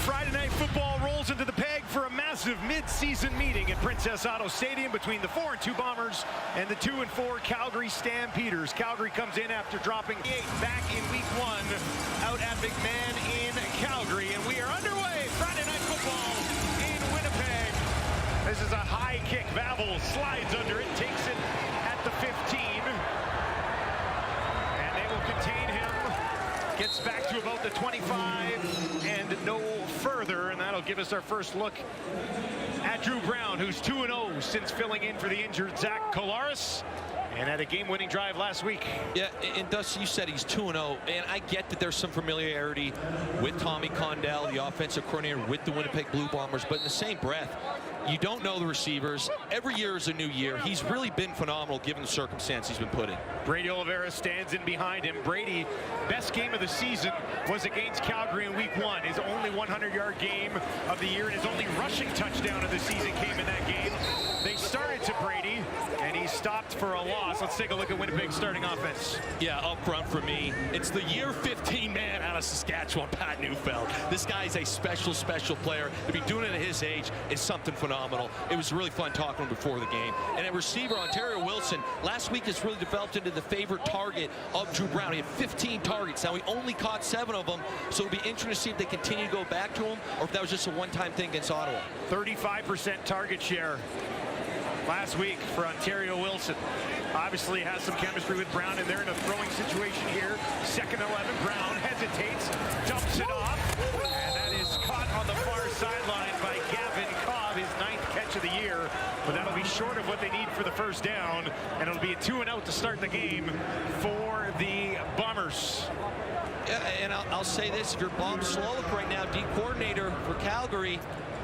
Friday night football rolls into the Peg for a massive mid-season meeting at Princess Auto Stadium between the 4-2 Bombers and the 2-4 Calgary Stampeders. Calgary comes in after dropping 8 back in week 1 out at McMahon in Calgary, and we are underway. Friday night football in Winnipeg. This is a high kick. Vavel slides under it, takes it at the 15, and they will contain him. Gets back to about the 25 and no further, and that'll give us our first look at Drew Brown, who's 2-0 since filling in for the injured Zach Collaros, and had a game-winning drive last week. Yeah, and Dusty, you said he's 2-0, and I get that there's some familiarity with Tommy Condell, the offensive coordinator with the Winnipeg Blue Bombers, but in the same breath, you don't know the receivers. Every year is a new year. He's really been phenomenal given the circumstance he's been put in. Brady Oliveira stands in behind him. Brady, best game of the season was against Calgary in week 1. His only 100-yard game of the year, and his only rushing touchdown of the season came in that game. They started to Brady, and he stopped for a loss. Let's take a look at Winnipeg's starting offense. Yeah, up front for me, it's the year 15 man out of Saskatchewan, Pat Neufeld. This guy's a special player. To be doing it at his age is something phenomenal. It was really fun talking to him before the game. And at receiver, Ontario Wilson, last week has really developed into the favorite target of Drew Brown. He had 15 targets. Now, he only caught 7 of them, so it'll be interesting to see if they continue to go back to him or if that was just a one-time thing against Ottawa. 35% target share last week for Ontario Wilson. Obviously has some chemistry with Brown, and they're in a throwing situation here. 2nd 11, Brown hesitates, dumps it off, and that is caught on the far sideline by Gavin Cobb, his 9th catch of the year, but that'll be short of what they need for the first down, and it'll be a 2-0 to start the game for the Bombers. Yeah, and I'll say this, if you're Bob Slowick right now, D coordinator for Calgary,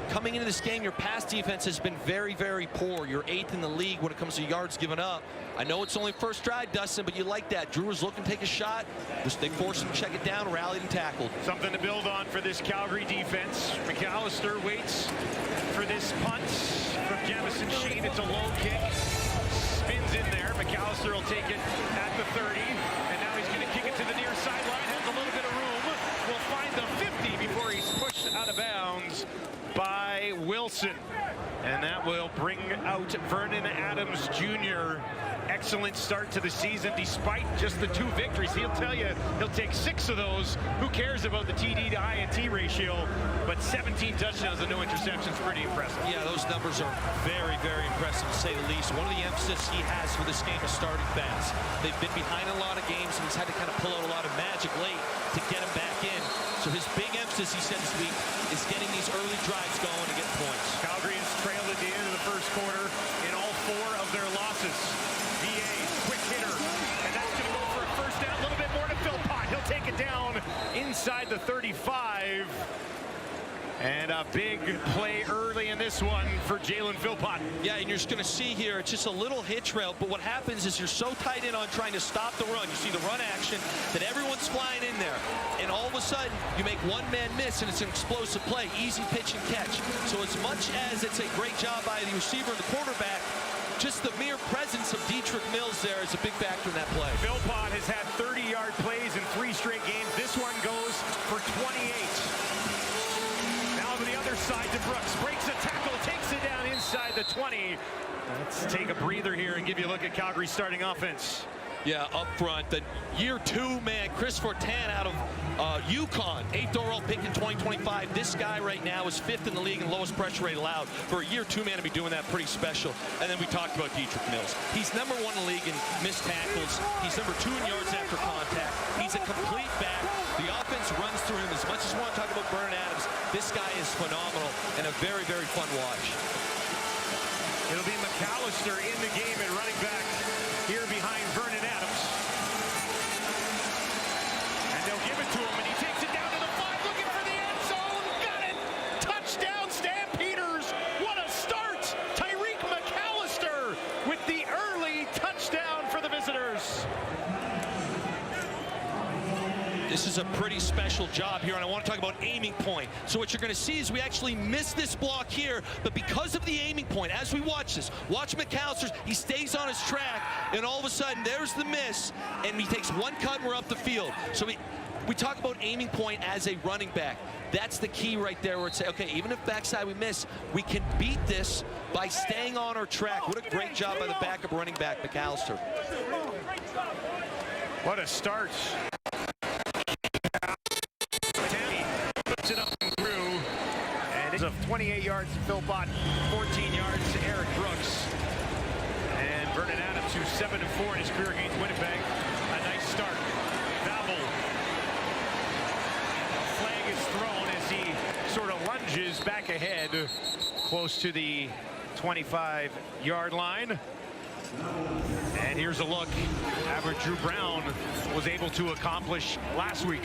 coming into this game, your pass defense has been very poor. You're 8th in the league when it comes to yards given up. I know it's only first drive, Dustin, but you like that. Drew was looking to take a shot. They forced him to check it down, rallied and tackled. Something to build on for this Calgary defense. McAllister waits for this punt from Jamison Sheen. It's a low kick. Spins in there. McAllister will take it at the 30, and now he's going to kick it to the near sideline. Has a little bit of room. Will find the 50 before he's pushed out of bounds by Wilson, and that will bring out Vernon Adams Jr. Excellent start to the season despite just the 2 victories. He'll tell you he'll take 6 of those. Who cares about the TD to INT ratio? But 17 touchdowns and no interceptions, pretty impressive. Yeah, those numbers are very impressive to say the least. One of the emphasis he has for this game is starting fast. They've been behind a lot of games, and he's had to kind of pull out a lot of magic late to get him back in. So his big emphasis, he said this week, is getting these early drives going to get points. Calgary has trailed at the end of the first quarter in all 4 of their losses. VA, quick hitter, and that's going to go for a first down. A little bit more to Philpott. He'll take it down inside the 35. And a big play early in this one for Jalen Philpott. Yeah, and you're just going to see here, it's just a little hitch route, but what happens is you're so tight in on trying to stop the run. You see the run action that everyone's flying in there, and all of a sudden you make one man miss, and it's an explosive play, easy pitch and catch. So as much as it's a great job by the receiver and the quarterback, just the mere presence of Dietrich Mills there is a big factor in that play. Philpott has had 30-yard plays in 3 straight games. This one goes for 28. Now to the other side to Brooks. Breaks a tackle, takes it down inside the 20. Let's take a breather here and give you a look at Calgary's starting offense. Yeah, up front, the year 2 man, Chris Fortin out of UConn, 8th overall pick in 2025. This guy right now is 5th in the league and lowest pressure rate allowed. For a year 2 man to be doing that, pretty special. And then we talked about Dietrich Mills. He's number 1 in the league in missed tackles. He's number 2 in yards after contact. He's a complete back. The offense runs through him. As much as we want to talk about Vernon Adams, this guy is phenomenal and a very fun watch. It'll be McAllister in the game at running back here behind Vernon Adams. And they'll give it to him, and he takes it down to the 5, looking for the end zone. Got it! Touchdown, Stampeders! What a start! Tyreek McAllister with the early touchdown for the visitors. This is a pretty special job here, and I want to talk about aiming point. So what you're going to see is we actually missed this block here, but because of the aiming point, as we watch this, watch McAllister, he stays on his track, and all of a sudden, there's the miss, and he takes one cut and we're up the field. So we talk about aiming point as a running back. That's the key right there, where it's, okay, even if backside we miss, we can beat this by staying on our track. What a great job by the backup running back, McAllister. What a start. Tammy puts it up and through. And it's of 28 yards to Phil Bott, 14 yards to Eric Brooks. And Vernon Adams, who's 7-4 in his career against Winnipeg. A nice start. Babel. Flag is thrown as he sort of lunges back ahead, close to the 25-yard line. And here's a look at what Drew Brown was able to accomplish last week.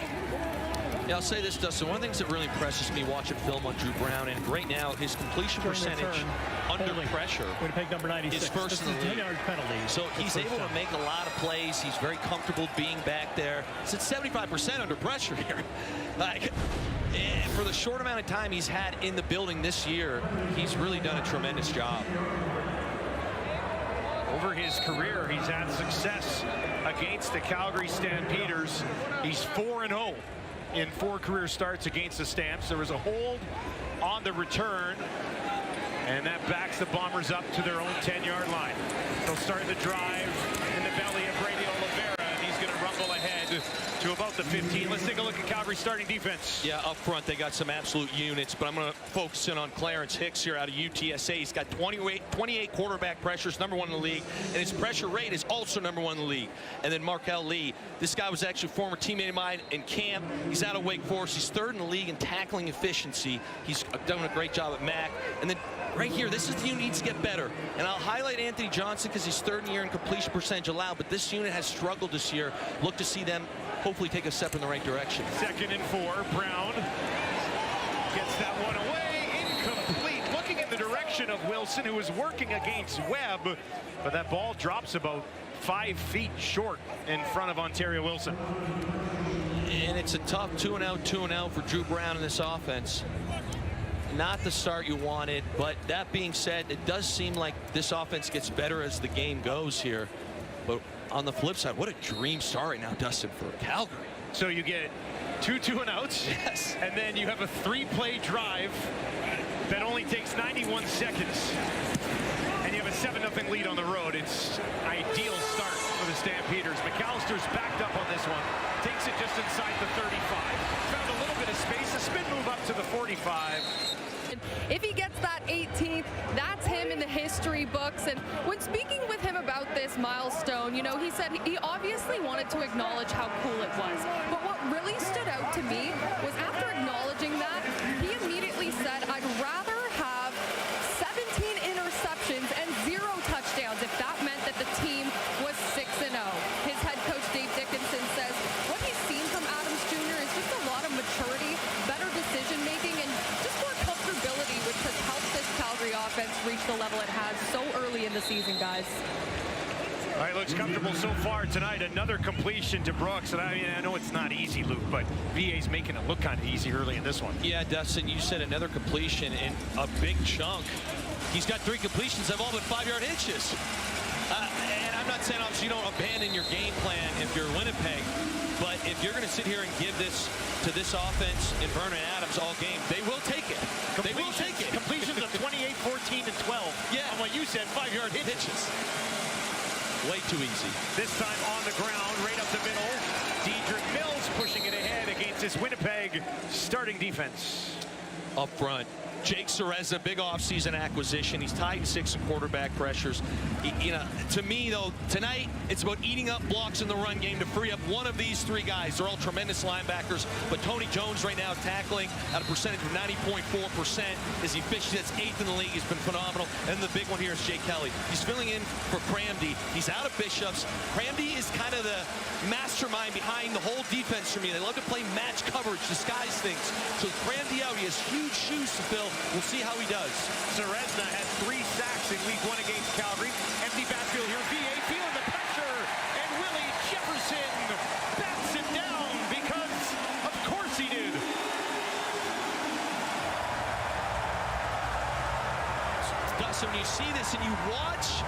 Yeah, I'll say this, Dustin. One of the things that really impresses me watching film on Drew Brown, and right now his completion percentage under pressure Winnipeg number 96 is first in the league. 10-yard penalty. So he's able to make a lot of plays. He's very comfortable being back there. It's at 75% under pressure here. Like, for the short amount of time he's had in the building this year, he's really done a tremendous job. Over his career, he's had success against the Calgary Stampeders. He's 4-0 in 4 career starts against the Stamps. There was a hold on the return, and that backs the Bombers up to their own 10-yard line. They'll start the drive in the belly of Brady Oliveira, and he's going to rumble ahead to about the 15. Let's take a look at Calgary's starting defense. Yeah, up front they got some absolute units, but I'm going to focus in on Clarence Hicks here out of UTSA. He's got 28 quarterback pressures, #1 in the league, and his pressure rate is also #1 in the league. And then Markel Lee, this guy was actually a former teammate of mine in camp. He's out of Wake Forest. He's 3rd in the league in tackling efficiency. He's done a great job at MAC. And then right here, this is the unit needs to get better. And I'll highlight Anthony Johnson because he's 3rd in the year in completion percentage allowed, but this unit has struggled this year. Look to see them hopefully take a step in the right direction. 2nd and 4. Brown gets that one away. Incomplete. Looking in the direction of Wilson, who was working against Webb, but that ball drops about 5 feet short in front of Ontario Wilson. And it's a tough 2-0 for Drew Brown in this offense. Not the start you wanted, but that being said, it does seem like this offense gets better as the game goes here. But on the flip side, what a dream start right now, Dustin, for Calgary. So you get 2 2-and-outs. Yes. And then you have a 3-play drive that only takes 91 seconds. And you have a 7-0 lead on the road. It's ideal start for the Stampeders. McAllister's backed up on this one. Takes it just inside the 35. Found a little bit of space. A spin move up to the 45. If he gets that 18th, that's him in the history books. And when speaking with him about this milestone, you know, he said he obviously wanted to acknowledge how cool it was. But what really stood out to me was after acknowledging that, he immediately said, I'd rather have 17 interceptions and 0 touchdowns if that meant that the team was 6-0. His head coach, Dave Dickinson, says what he's seen from Adams Jr. is just a lot of maturity, better decision-making, and just more comfortability, which has helped this Calgary offense reach the level it has so early in the season, guys. All right, looks comfortable so far tonight. Another completion to Brooks. And I know it's not easy, Luke, but VA's making it look kind of easy early in this one. Yeah, Dustin, you said another completion in a big chunk. He's got 3 completions that have all but 5-yard hitches. And I'm not saying, obviously, you don't abandon your game plan if you're Winnipeg, but if you're going to sit here and give this to this offense and Vernon Adams all game, they will take it. They will take it. Completions of 28, 14, and 12. Yeah. On what you said, 5-yard hitches. Way too easy. This time on the ground, right up the middle. Dedrick Mills pushing it ahead against this Winnipeg starting defense. Up front, Jake Cereza, big offseason acquisition. He's tied in 6 in quarterback pressures. You know, to me, though, tonight, it's about eating up blocks in the run game to free up one of these 3 guys. They're all tremendous linebackers, but Tony Jones right now tackling at a percentage of 90.4%. His efficiency, that's 8th in the league. He's been phenomenal. And the big one here is Jake Kelly. He's filling in for Cramdy. He's out of Bishops. Cramdy is kind of the mastermind behind the whole defense for me. They love to play match coverage, disguise things. So Cramdy out, he has huge shoes to fill. We'll see how he does. Cereza had 3 sacks in week 1 against Calgary. Empty backfield here. VA feeling the pressure. And Willie Jefferson bats him down because, of course, he did. Dustin, when you see this and you watch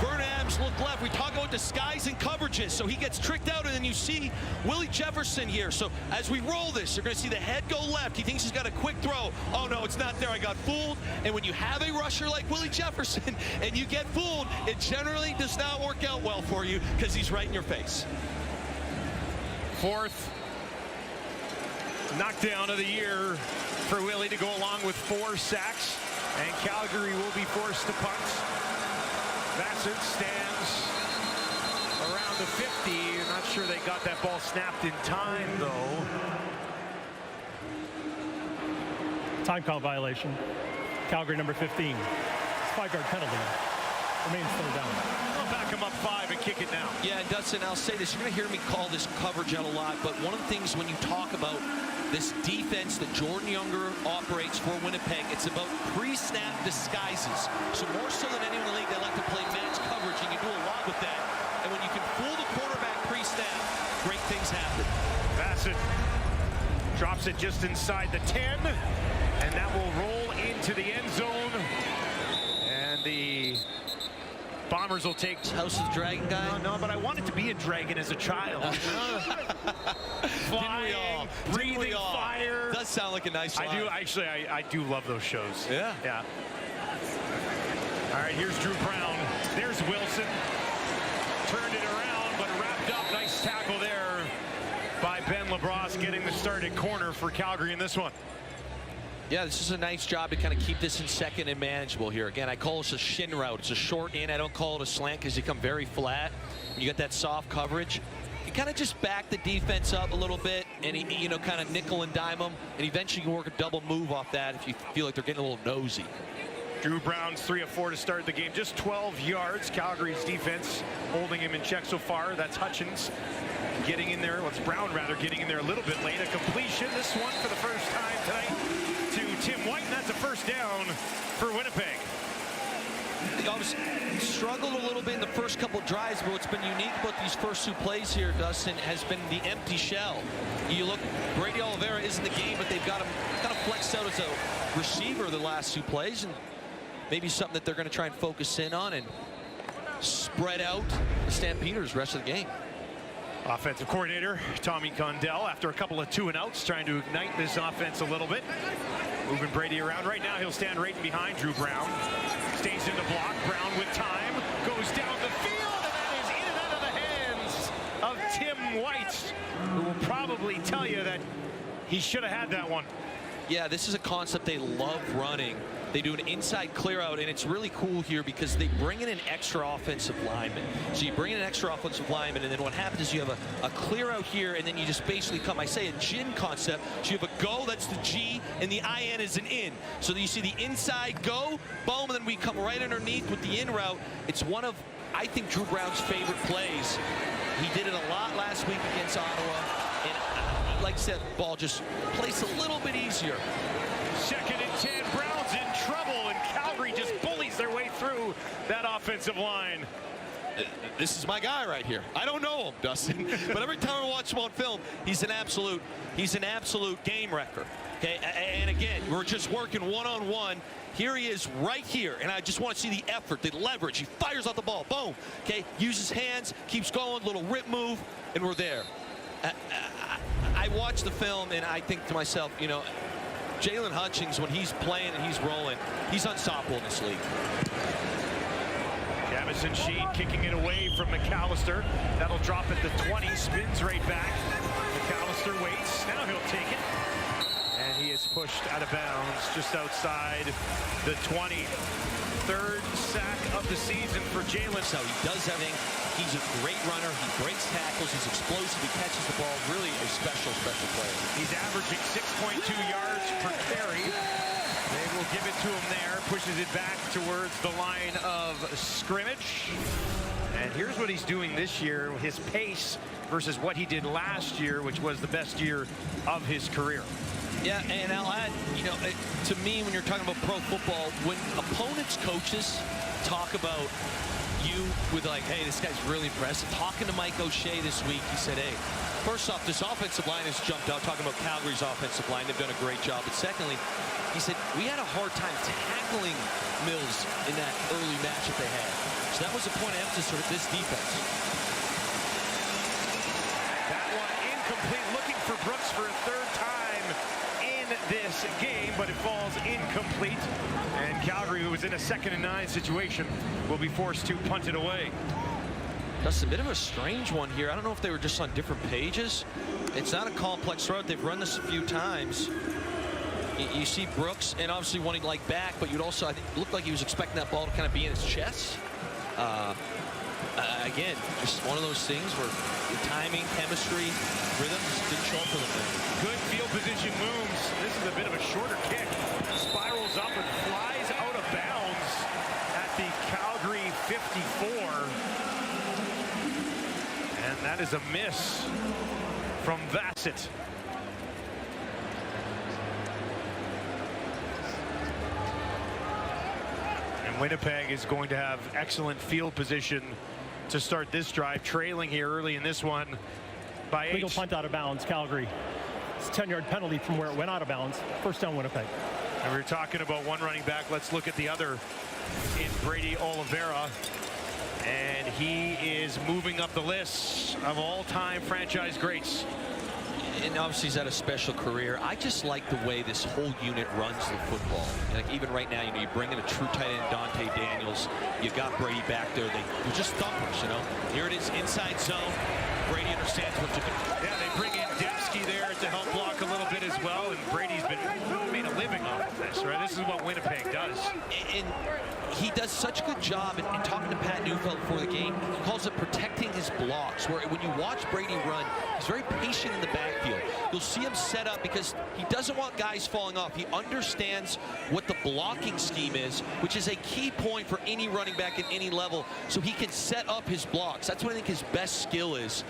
Vern Adams look left. We talk about disguising coverages, so he gets tricked out, and then you see Willie Jefferson here. So as we roll this, you're going to see the head go left. He thinks he's got a quick throw. Oh, no, it's not there. I got fooled. And when you have a rusher like Willie Jefferson and you get fooled, it generally does not work out well for you because he's right in your face. Fourth knockdown of the year for Willie to go along with 4 sacks. And Calgary will be forced to punt. Bassett stands around the 50. Not sure they got that ball snapped in time, though. Time count violation. Calgary number 15. 5-yard penalty. Remains third down. They'll back him up 5 and kick it now. Yeah, and Dustin, I'll say this. You're going to hear me call this coverage out a lot, but one of the things when you talk about this defense that Jordan Younger operates for Winnipeg, it's about pre-snap disguises. So more so than anyone in the league, they like to play man's coverage, and you do a lot with that. And when you can fool the quarterback pre-snap, great things happen. Bassett drops it just inside the 10, and that will roll into the end zone. And the Bombers will take... House of the Dragon guy? No, but I wanted to be a dragon as a child. Flying, breathing fire. Does sound like a nice line. I do, actually, I do love those shows. Yeah. Yeah. All right, here's Drew Brown. There's Wilson. Turned it around, but wrapped up. Nice tackle there by Ben LaBrosse, getting the start at corner for Calgary in this one. Yeah, this is a nice job to kind of keep this in second and manageable here. Again, I call this a shin route. It's a short in. I don't call it a slant because you come very flat. You get that soft coverage. You kind of just back the defense up a little bit and, you know, kind of nickel and dime them. And eventually you can work a double move off that if you feel like they're getting a little nosy. Drew Brown's 3 of 4 to start the game. Just 12 yards. Calgary's defense holding him in check so far. That's Hutchins getting in there. Well, it's Brown, rather, getting in there a little bit late. A completion, this one for the first time tonight to Tim White, and that's a first down for Winnipeg. He struggled a little bit in the first couple drives, but what's been unique about these first 2 plays here, Dustin, has been the empty shell. You look, Brady Oliveira is in the game, but they've got him kind of flexed out as a receiver the last 2 plays, and maybe something that they're going to try and focus in on and spread out the Stampeders the rest of the game. Offensive coordinator Tommy Condell, after a couple of 2-and-outs, trying to ignite this offense a little bit. Moving Brady around. Right now he'll stand right in behind Drew Brown. Stays in the block. Brown with time. Goes down the field, and that is in and out of the hands of Tim White, who will probably tell you that he should have had that one. Yeah, this is a concept they love running. They do an inside clear out, and it's really cool here because they bring in an extra offensive lineman. So you bring in an extra offensive lineman, and then what happens is you have a clear out here, and then you just basically come, I say a gin concept. So you have a go, that's the G, and the IN is an in. So you see the inside go, boom, and then we come right underneath with the in route. It's one of, I think, Drew Brown's favorite plays. He did it a lot last week against Ottawa, and like I said, ball just placed a little bit easier. 2nd and 10, Browns in trouble, and Calgary just bullies their way through that offensive line. This is my guy right here. I don't know him, Dustin, but every time I watch him on film, he's an absolute game wrecker. Okay, and again, we're just working one-on-one. Here he is right here, and I just want to see the effort, the leverage. He fires out the ball, boom. Okay, uses hands, keeps going, little rip move, and we're there. I watch the film, and I think to myself, you know, Jalen Hutchings, when he's playing and he's rolling, he's unstoppable in this league. Jamison Sheen kicking it away from McAllister. That'll drop at the 20, spins right back. McAllister waits, now he'll take it. And he is pushed out of bounds just outside the 20. 3rd sack of the season for Jalen. So he does everything. He's a great runner. He breaks tackles. He's explosive. He catches the ball. Really a special player. He's averaging 6.2 yards per carry. They will give it to him there. Pushes it back towards the line of scrimmage. And here's what he's doing this year. His pace versus what he did last year, which was the best year of his career. Yeah, and I'll add, you know, to me, when you're talking about pro football, when opponents' coaches talk about you with like, hey, this guy's really impressive. Talking to Mike O'Shea this week, he said, hey, first off, this offensive line has jumped out, talking about Calgary's offensive line. They've done a great job. But secondly, he said, we had a hard time tackling Mills in that early match that they had. So that was a point of emphasis for this defense. That one incomplete, looking for Brooks for a third time in this game, but it falls incomplete. And Calgary, who was in a 2nd and 9 situation, will be forced to punt it away. That's a bit of a strange one here. I don't know if they were just on different pages. It's not a complex route. They've run this a few times. You see Brooks, and obviously wanting like back, but you'd also, I think, looked like he was expecting that ball to kind of be in his chest. Again, just one of those things where the timing, chemistry, rhythm just didn't show up for them. Good field position moves. This is a bit of a shorter kick. Spirals up and flies out of bounds at the Calgary 54. And that is a miss from Bassett. And Winnipeg is going to have excellent field position to start this drive, trailing here early in this one by 8. Legal punt out of bounds, Calgary. It's a 10-yard penalty from where it went out of bounds. First down, Winnipeg. And we were talking about one running back. Let's look at the other in Brady Oliveira. And he is moving up the list of all-time franchise greats. And obviously he's had a special career. I just like the way this whole unit runs the football. Like even right now, you bring in a true tight end, Dante Daniels. You got Brady back there. They're just thumpers, Here it is, inside zone. Brady understands what to do. Yeah, they bring in Dembski there to help block a little bit as well. And Brady's made a living off of this, right? This is what Winnipeg does. And he does such a good job in talking to Pat Neufeld before the game. He calls it protecting his blocks, where when you watch Brady run, he's very patient in the backfield. You'll see him set up because he doesn't want guys falling off. He understands what the blocking scheme is, which is a key point for any running back at any level, so he can set up his blocks. That's what I think his best skill is.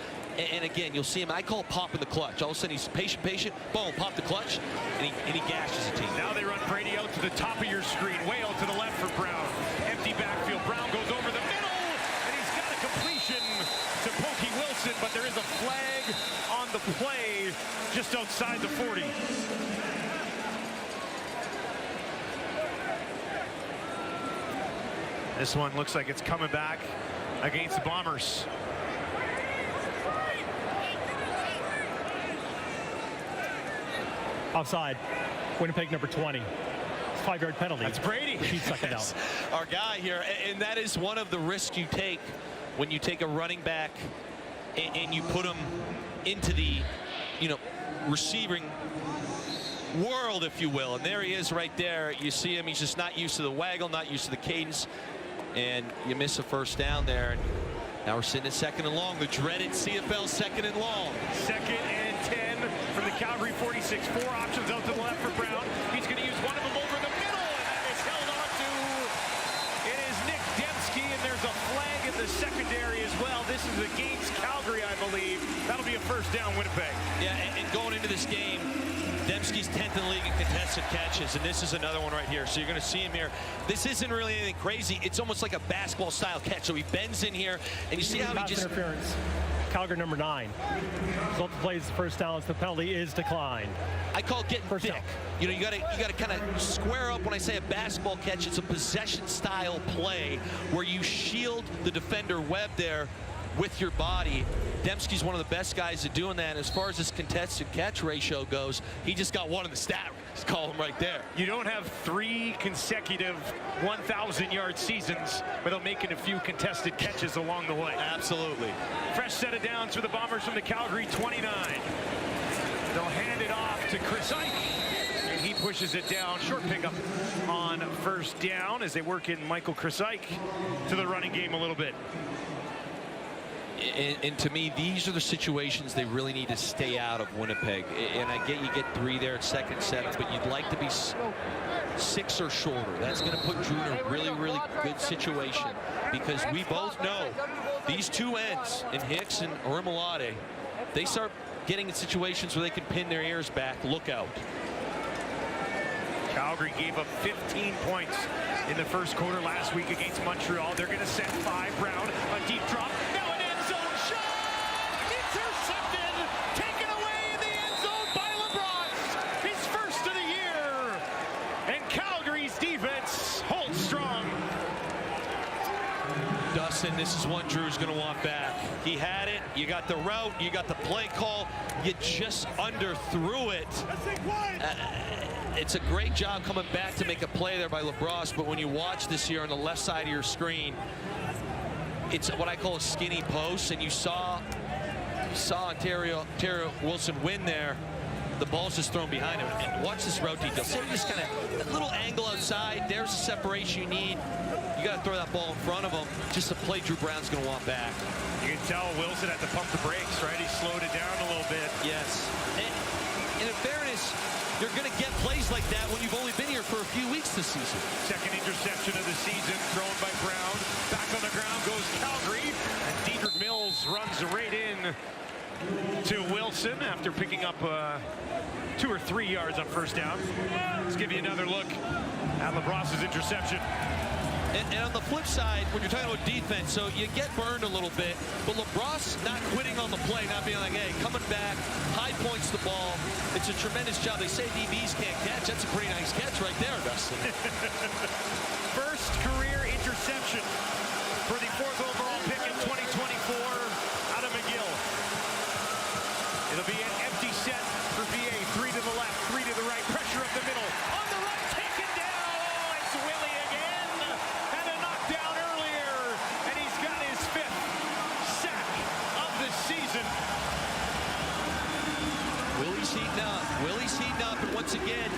And again, you'll see him, I call it popping the clutch. All of a sudden he's patient, boom, pop the clutch, and he gashes the team. Now they run Brady out to the top of your screen, way out to the left for Brown. Empty backfield, Brown goes over the middle, and he's got a completion to Pokey Wilson, but there is a flag on the play just outside the 40. This one looks like it's coming back against the Bombers. Offside. Winnipeg number 20. 5-yard penalty. That's Brady. He's second down. Our guy here, and that is one of the risks you take when you take a running back and you put him into the, receiving world, if you will. And there he is right there. You see him. He's just not used to the waggle, not used to the cadence, and you miss a first down there. And now we're sitting at 2nd and long. The dreaded CFL 2nd and long. 2nd and 10 from the Calgary 46. 4 options out to the left for Brown. He's going to use one of them over the middle, and that is held on to. It is Nick Dembski, and there's a flag in the secondary as well. This is against Calgary, I believe. That'll be a first down, Winnipeg. Yeah, and going into this game, Dembski's 10th in the league in contested catches, and this is another one right here. So you're going to see him here. This isn't really anything crazy. It's almost like a basketball-style catch. So he bends in here, and you see how he just... interference. Calgary number 9. Result of the play is the first down. The penalty is declined. I call it getting first thick. Down. You got to kind of square up. When I say a basketball catch, it's a possession-style play where you shield the defender Webb there with your body. Dembski's one of the best guys at doing that. As far as his contested catch ratio goes, he just got one in the stat. Just call him right there. You don't have 3 consecutive 1,000-yard seasons without making a few contested catches along the way. Absolutely. Fresh set of downs for the Bombers from the Calgary 29. They'll hand it off to Chris Ike, and he pushes it down. Short pickup on first down as they work in Michael Chris Ike to the running game a little bit. And to me, these are the situations they really need to stay out of Winnipeg. And I get you get 3 there at 2nd setup, but you'd like to be 6 or shorter. That's going to put Drew in a really, really good situation, because we both know these 2 ends in Hicks and Orimolade, they start getting in situations where they can pin their ears back. Look out. Calgary gave up 15 points in the first quarter last week against Montreal. They're going to send 5. Brown, a deep drop. Now an end zone shot! Intercepted! defense holds strong. Dustin, this is one Drew's going to want back. He had it. You got the route. You got the play call. You just underthrew it. It's a great job coming back to make a play there by LaBrosse, but when you watch this here on the left side of your screen, it's what I call a skinny post, and you saw Ontario Wilson win there. The ball's just thrown behind him. And watch this route detail. So just kind of a little angle outside. There's the separation you need. You got to throw that ball in front of him. Just a play Drew Brown's going to want back. You can tell Wilson had to pump the brakes, right? He slowed it down a little bit. Yes. And in fairness, you're going to get plays like that when you've only been here for a few weeks this season. Second interception of the season thrown by Brown. Back on the ground goes Calgary. And Dedrick Mills runs right in to Wilson after picking up 2 or 3 yards on first down. Let's give you another look at LaBrosse's interception. And on the flip side, when you're talking about defense, so you get burned a little bit, but LaBrosse not quitting on the play, not being like, hey, coming back, high points the ball. It's a tremendous job. They say DBs can't catch. That's a pretty nice catch right there, Dustin. First career interception for the 4th overall pick in 2024 out of McGill. It'll be an empty set for VA. 3 to the left, 3 to the right. Pressure up the middle. On the right, taken down. Oh, it's Willie again. Had a knockdown earlier. And he's got his 5th sack of the season. Willie's heating up. Willie's heating up. And once again,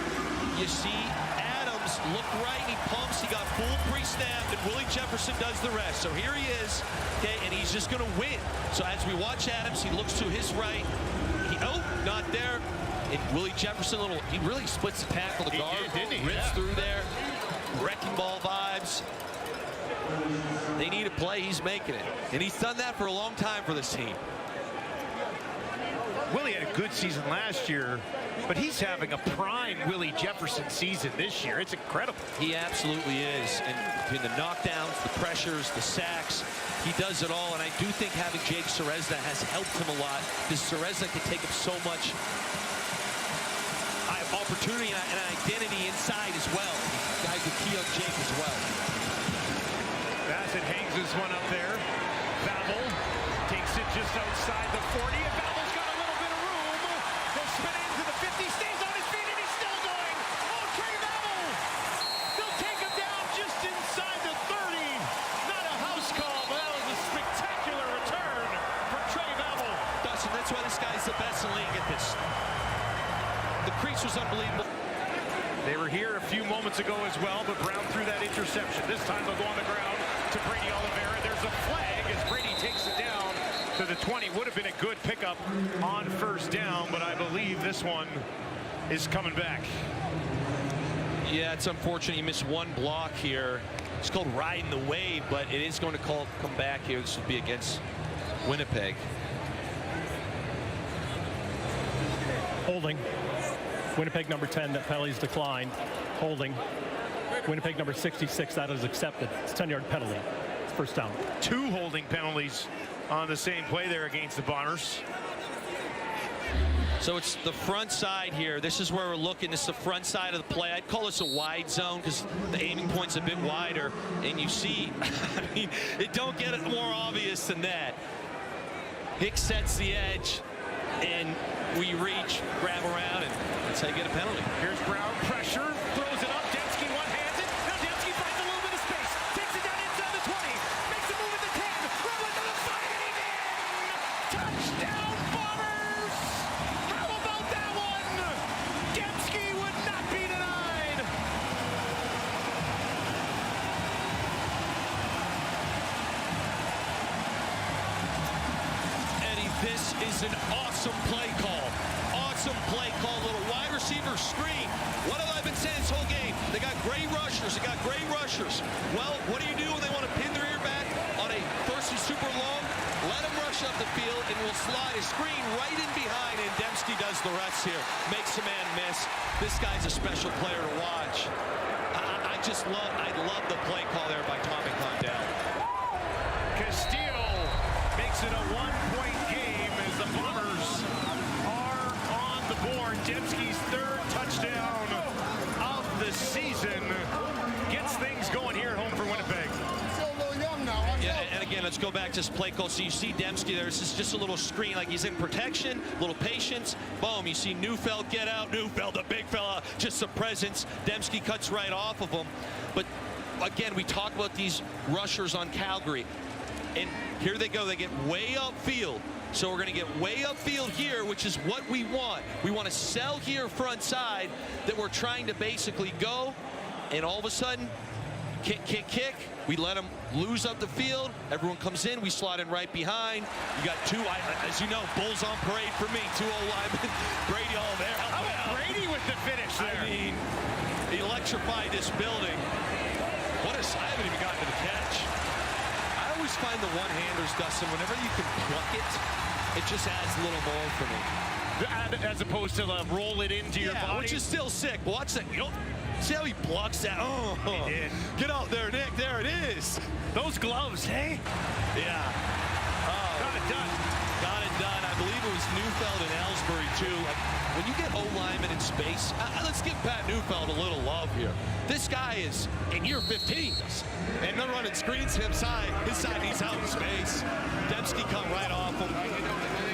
you see Adams look right. He pumps. He got full pre-snap. And Willie Jefferson does the rest. So here he is. Okay, and he's just going to win. So as we watch Adams, he looks to his right. Not there. And Willie Jefferson, he really splits the tackle, the guard, didn't he? rips through there. Wrecking ball vibes. They need a play. He's making it. And he's done that for a long time for this team. Willie had a good season last year, but he's having a prime Willie Jefferson season this year. It's incredible. He absolutely is. And between the knockdowns, the pressures, the sacks, he does it all. And I do think having Jake Serezna has helped him a lot, because Serezna can take up so much opportunity and identity inside as well. Guys with key on Jake as well. Bassett hangs this one up there. Babel takes it just outside the 40. And Babel's got a little bit of room. He'll spin into the 50, stays on his feet, and he's still going. Oh, Trey Babel! They'll take him down just inside the 30. Not a house call, but that was a spectacular return for Trey Babel. Dustin, that's why this guy's the best in the league at this. The crease was unbelievable. They were here a few moments ago as well, but Brown threw that interception. This time they'll go on the ground to Brady Oliveira. There's a flag as Brady takes it down to the 20. Would have been a good pickup on first down, but I believe this one is coming back. Yeah, it's unfortunate he missed one block here. It's called riding the wave, but it is going to come back here. This would be against Winnipeg. Holding. Winnipeg number 10, that penalty's declined. Holding. Winnipeg number 66, that is accepted. It's a 10-yard penalty. It's first down. 2 holding penalties on the same play there against the Bombers. So it's the front side here. This is where we're looking. This is the front side of the play. I'd call this a wide zone because the aiming point's a bit wider. And you see, I mean, it don't get it more obvious than that. Hicks sets the edge, and we reach, grab around, and that's how you get a penalty. Here's Brown, pressure, throws it up. Dembski one-hands it. Now Dembski finds a little bit of space. Takes it down inside the 20. Makes a move at the 10. Rolling to the 5, and he's in. Touchdown, Bombers! How about that one? Dembski would not be denied. Eddie, this is an awesome play call. Awesome play call. Little wide receiver screen. What have I been saying this whole game? They got great rushers. They got great rushers. Well, what do you do when they want to pin their ear back on a first and super long? Let them rush up the field, and we'll slide a screen right in behind, and Dembski does the rest here. Makes a man miss. This guy's a special player to watch. I love the play call there by Tommy Condell. Castillo makes it a 1-point game as the Bombers are on the board. Dembski's 3rd touchdown of the season. let's go back to this play call. So you see Dembski there. This is just a little screen, like he's in protection, a little patience. Boom, you see Neufeld get out. Neufeld, the big fella, just some presence. Dembski cuts right off of him. But again, we talk about these rushers on Calgary. And here they go. They get way upfield. So we're going to get way upfield here, which is what we want. We want to sell here front side that we're trying to basically go. And all of a sudden, kick, kick, kick. We let them lose up the field. Everyone comes in. We slot in right behind. You got two, as you know, Bulls on parade for me. 2 linemen. Brady all there. How about Brady with the finish there? I mean, he electrified this building. I haven't even gotten to the catch. I always find the one-handers, Dustin, whenever you can pluck it, it just adds a little more for me. As opposed to roll it into your body. Which is still sick. Watch that. You know, see how he blocks that? Oh, he did. Get out there, Nick. There it is. Those gloves, hey? Yeah. Got it done. Got it done. I believe it was Neufeld and Ellsbury, too. When you get O-linemen in space, let's give Pat Neufeld a little love here. This guy is in year 15, and they're running screens to his side. His side needs out in space. Dembski come right off him.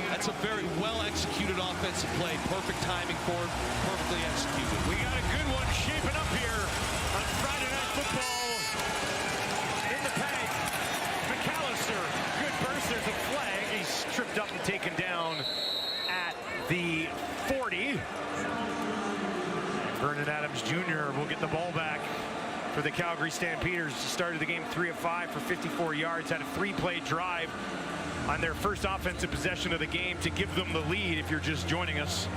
That's a very well-executed offensive play. Perfect timing for it. Perfectly executed. We got a good one shaping up here on Friday Night Football. In the paint, McAllister. Good burst. There's a flag. He's tripped up and taken down at the 40. Vernon Adams Jr. will get the ball back for the Calgary Stampeders. Started the game 3 of 5 for 54 yards. Had a 3-play drive on their first offensive possession of the game to give them the lead if you're just joining us.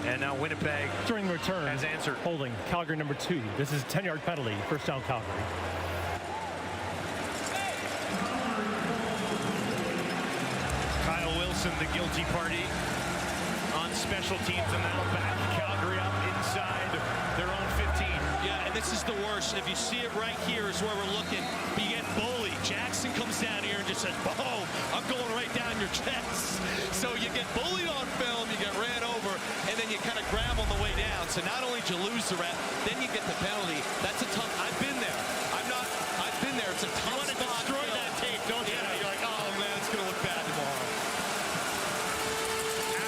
And now Winnipeg During the return, has answered. Holding Calgary number 2. This is a 10-yard penalty. First down, Calgary. Kyle Wilson, the guilty party on special teams, and that'll back Calgary up inside their own 15. Yeah, and this is the worst. If you see it right here is where we're looking. You get bullied. Jackson comes down here and just says, boom, I'm going right down your chest. So you get bullied on film, you get ran over, and then you kind of grab on the way down. So not only did you lose the rep, then you get the penalty. That's a tough, I've been there. I've been there. It's a tough spot. You want to destroy that tape, don't you? Yeah, you're like, oh man, it's going to look bad tomorrow.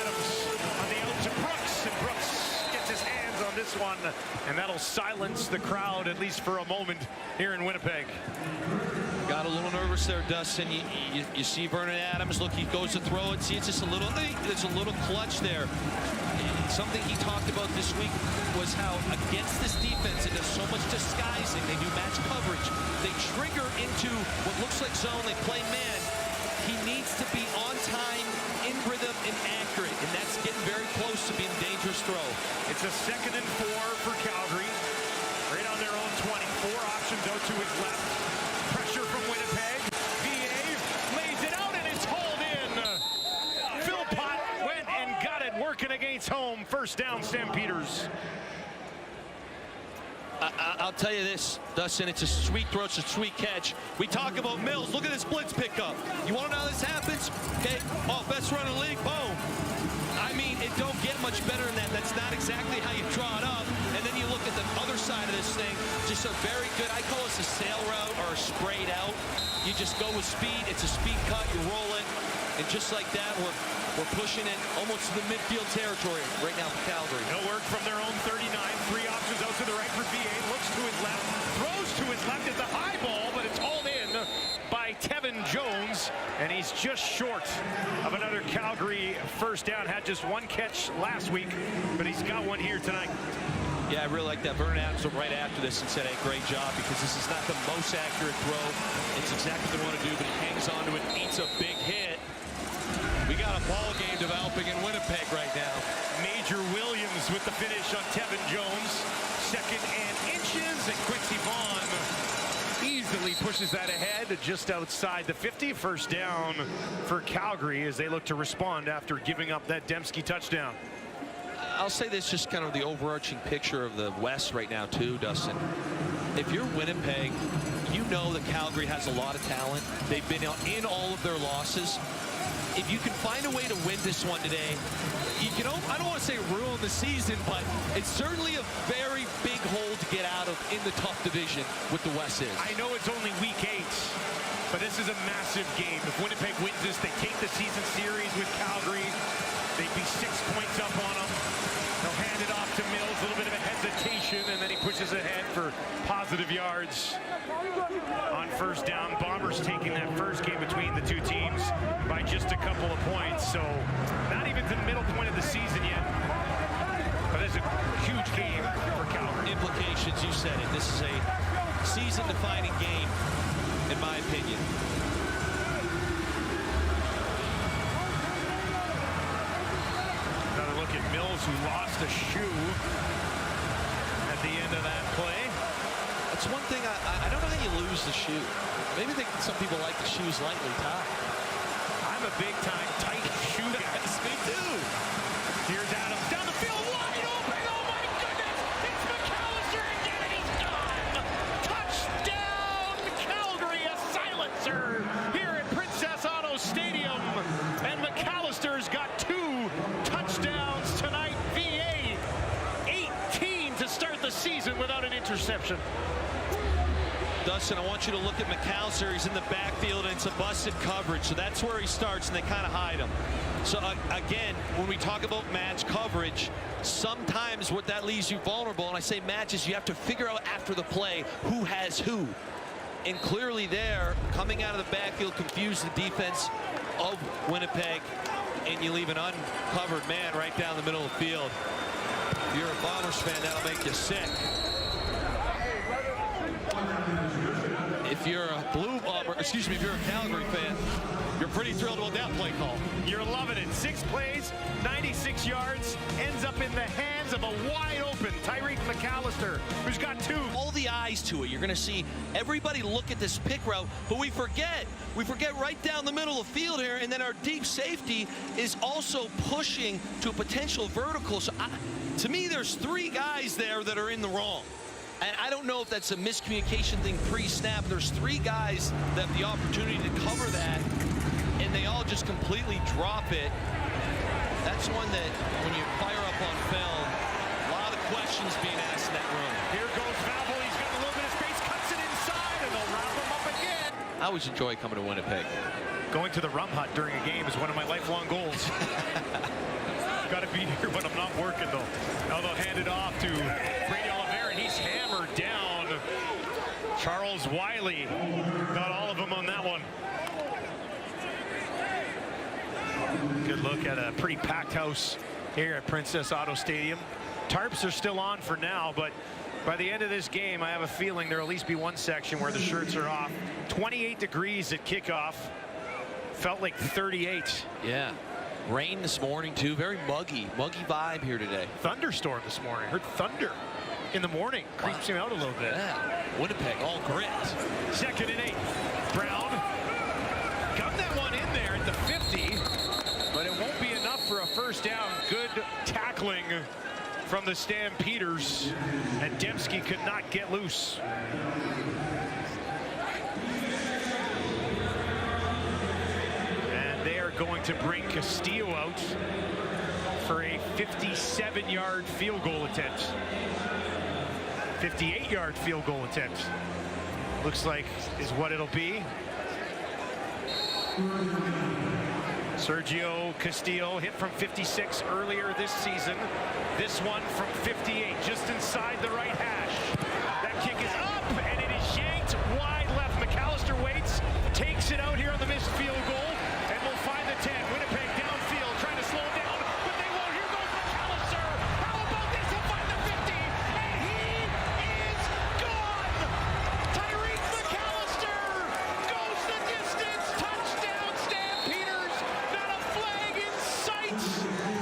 Adams on the out to Brooks, and Brooks gets his hands on this one, and that'll silence the crowd, at least for a moment, here in Winnipeg. Got a little nervous there, Dustin. You see Vernon Adams. Look, he goes to throw it. See, it's just a little, there's a little clutch there. Something he talked about this week was how against this defense, it does so much disguising. They do match coverage. They trigger into what looks like zone. They play man. He needs to be on time, in rhythm, and accurate, and that's getting very close to being a dangerous throw. It's a 2nd and 4 for Calgary. Right on their own 20. 4 options out to his left. Pressure from Winnipeg. VA lays it out, and it's hauled in. Philpott went and got it, working against home. First down, Stampeders. I'll tell you this, Dustin, it's a sweet throw, it's a sweet catch. We talk about Mills. Look at this blitz pickup. You want to know how this happens? Okay, best run in the league, boom. I mean, it don't get much better than that. That's not exactly how you draw it up. And then you look at the other side of this thing, just a very good, I call this a sail route or a sprayed out. You just go with speed. It's a speed cut, you roll it. And just like that, we're pushing it almost to the midfield territory right now for Calgary. No work from their own 39. 3 options out to the right for VA. Looks to his left. Throws to his left. It's a high ball, but it's hauled in by Tevin Jones. And he's just short of another Calgary first down. Had just 1 catch last week, but he's got one here tonight. Yeah, I really like that. Vernon Adams went right after this and said, hey, great job, because this is not the most accurate throw. It's exactly what they want to do, but he hangs on to it, eats a big hit. We got a ball game developing in Winnipeg right now. Major Williams with the finish on Tevin Jones. 2nd and inches, and Quincy Vaughn easily pushes that ahead just outside the 50. First down for Calgary as they look to respond after giving up that Dembski touchdown. I'll say this, just kind of the overarching picture of the West right now too, Dustin. If you're Winnipeg, you know that Calgary has a lot of talent. They've been in all of their losses. If you can find a way to win this one today, you can, I don't want to say ruin the season, but it's certainly a very big hole to get out of in the tough division with the West is. I know it's only week 8, But this is a massive game. If Winnipeg wins this, they take the season series with Calgary. They'd be 6 points up on them. They'll hand it off to Mills, a little bit of a hesitation, and then he pushes ahead for positive yards on first down. Bombers taking that first game between the two teams by just a couple of points. So not even to the middle point of the season yet. But it's a huge game for Calgary. Implications, you said it. This is a season-defining game, in my opinion. Another look at Mills, who lost a shoe at the end of that play. That's one thing, I don't know how you lose the shoe. Maybe some people like the shoes lightly tied. I'm a big-time tight shoe guy. Me too. Here's Adams down the field, wide open. Oh my goodness! It's McAllister again, and he's gone. Touchdown, Calgary! A silencer here at Princess Auto Stadium, and McAllister's got 2 touchdowns tonight. VA 18 to start the season without an interception. Dustin, I want you to look at McAllister. He's in the backfield, and it's a busted coverage, so that's where he starts, and they kind of hide him. So, again, when we talk about match coverage, sometimes what that leaves you vulnerable, and I say matches, you have to figure out after the play who has who. And clearly there, coming out of the backfield, confuse the defense of Winnipeg, and you leave an uncovered man right down the middle of the field. If you're a Bombers fan, that'll make you sick. If you're a if you're a Calgary fan, you're pretty thrilled with that play call. You're loving it. 6 plays, 96 yards, ends up in the hands of a wide open Tyreek McAllister, who's got 2. All the eyes to it. You're going to see everybody look at this pick route, but we forget right down the middle of the field here, and then our deep safety is also pushing to a potential vertical. So to me, there's 3 guys there that are in the wrong. And I don't know if that's a miscommunication thing pre-snap. There's 3 guys that have the opportunity to cover that, and they all just completely drop it. That's one that, when you fire up on film, a lot of questions being asked in that room. Here goes Valvo. He's got a little bit of space, cuts it inside, and they'll wrap him up again. I always enjoy coming to Winnipeg. Going to the rum hut during a game is one of my lifelong goals. Got to be here when I'm not working, though. Now they'll hand it off to Brady Oliveira, and he's hammered down. Charles Wiley got all of them on that one. Good look at a pretty packed house here at Princess Auto Stadium. Tarps are still on for now, but by the end of this game, I have a feeling there'll at least be one section where the shirts are off. 28 degrees at kickoff. Felt like 38. Yeah. Rain this morning, too. Very muggy vibe here today. Thunderstorm this morning. Heard thunder in the morning. Creeps him out a little bit. Yeah. Winnipeg, all grit. 2nd and 8. Brown got that one in there at the 50, but it won't be enough for a first down. Good tackling from the Stampeders, and Dembski could not get loose. Going to bring Castillo out for a 57-yard field goal attempt. 58-yard field goal attempt. Looks like is what it'll be. Sergio Castillo hit from 56 earlier this season. This one from 58, just inside the right hash. That kick is up, and it is yanked wide left. McAllister waits, takes it out here on the missed field goal. And we'll find the 10. Winnipeg downfield, trying to slow down, but they won't. Here goes McAllister. How about this? He'll find the 50, and he is gone. Tyreek McAllister goes the distance. Touchdown, Stampeders. Not a flag in sight.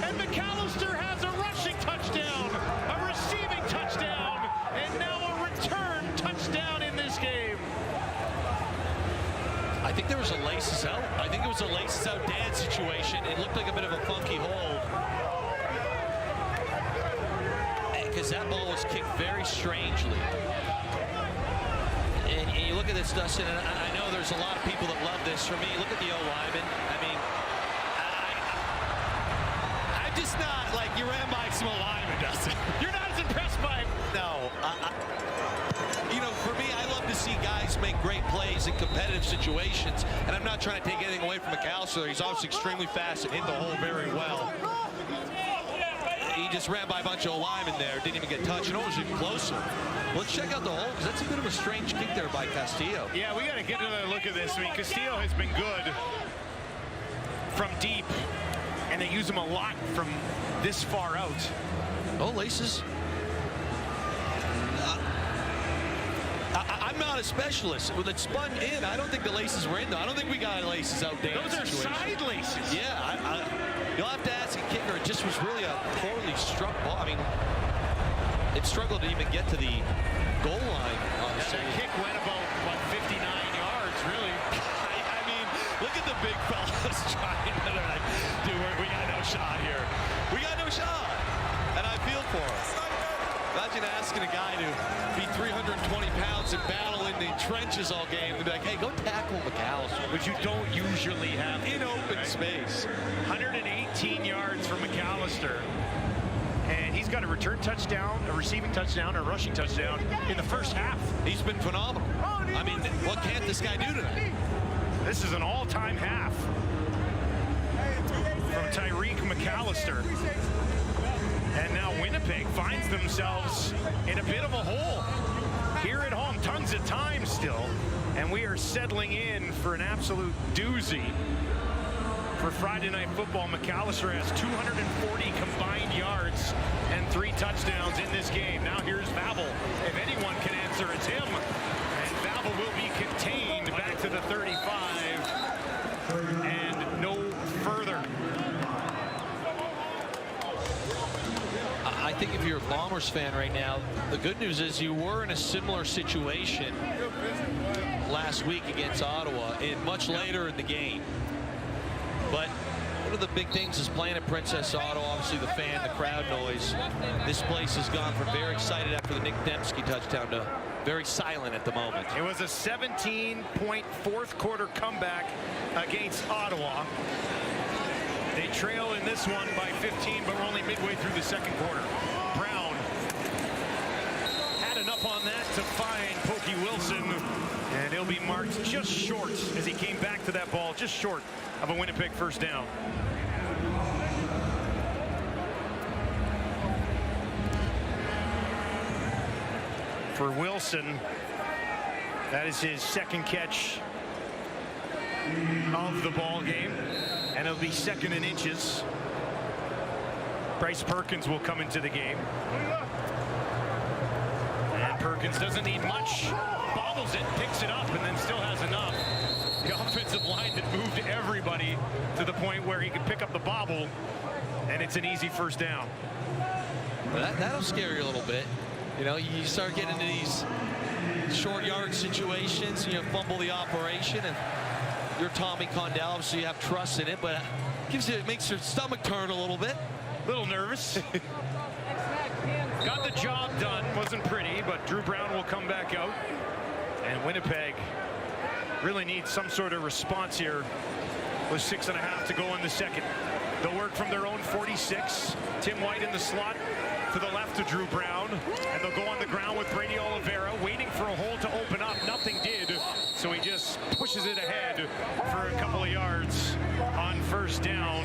And McAllister has a rushing touchdown, a receiving touchdown, and now a return touchdown in this game. I think there was a laces out. I think it was a laces out dad situation. It looked like a bit of a funky hold. Because that ball was kicked very strangely. And you look at this, Dustin, and I know there's a lot of people that love this. For me, look at the O-lineman. I mean, I'm just not like, you ran by some O-lineman, Dustin. You're not as impressed by him. No. You know, for me, I love to see guys make great plays in competitive situations, and I'm not trying to take anything away from McAllister. He's obviously extremely fast and hit the hole very well. He just ran by a bunch of linemen there, didn't even get touched, and it was even closer. Let's check out the hole, because that's a bit of a strange kick there by Castillo. Yeah, we got to get another look at this. I mean, Castillo has been good from deep, and they use him a lot from this far out. Oh, laces. I'm not a specialist. With it spun in, I don't think the laces were in, though. I don't think we got laces out there. Those are side laces. Yeah, you'll have to ask a kicker. It just was really a poorly struck ball. I mean, it struggled to even get to the goal line. That kick went about 59 yards, really. I mean, look at the big fellas trying to, like, dude, we got no shot here. We got no shot. And I feel for him. Imagine asking a guy to be 320 pounds and battle in the trenches all game and be like, hey, go tackle McAllister. Which you don't usually have in open space. 118 yards for McAllister. And he's got a return touchdown, a receiving touchdown, a rushing touchdown in the first half. He's been phenomenal. I mean, what can't this guy do tonight? This is an all-time half from Tyreek McAllister. And now Winnipeg finds themselves in a bit of a hole here at home. Tons of time still. And we are settling in for an absolute doozy. For Friday Night Football, McAllister has 240 combined yards and 3 touchdowns in this game. Now here's Babel. If anyone can answer, it's him. And Babel will be contained back to the 35 and no further. I think if you're a Bombers fan right now, the good news is you were in a similar situation last week against Ottawa and much later in the game. But one of the big things is playing at Princess Auto, obviously the fan, the crowd noise. This place has gone from very excited after the Nick Dembski touchdown to very silent at the moment. It was a 17-point fourth quarter comeback against Ottawa. They trail in this one by 15, but we're only midway through the second quarter. Brown had enough on that to find Pokey Wilson, and he'll be marked just short as he came back to that ball, just short of a Winnipeg first down. For Wilson, that is his second catch of the ball game, and it'll be second and inches. Bryce Perkins will come into the game, and Perkins doesn't need much, bobbles it, picks it up, and then still has enough. The offensive line had moved everybody to the point where he could pick up the bobble, and it's an easy first down. That'll scare you a little bit. You know, you start getting into these short yard situations, you fumble the operation, and you're Tommy Condell, obviously you have trust in it, but it makes your stomach turn a little bit. A little nervous. Got the job done, wasn't pretty, but Drew Brown will come back out, and Winnipeg really needs some sort of response here with 6.5 to go in the second. They'll work from their own 46. Tim White in the slot to the left of Drew Brown, and they'll go on the ground with Brady Oliveira, waiting for a hole to open up. Nothing did, so he just pushes it ahead for a couple of yards on first down,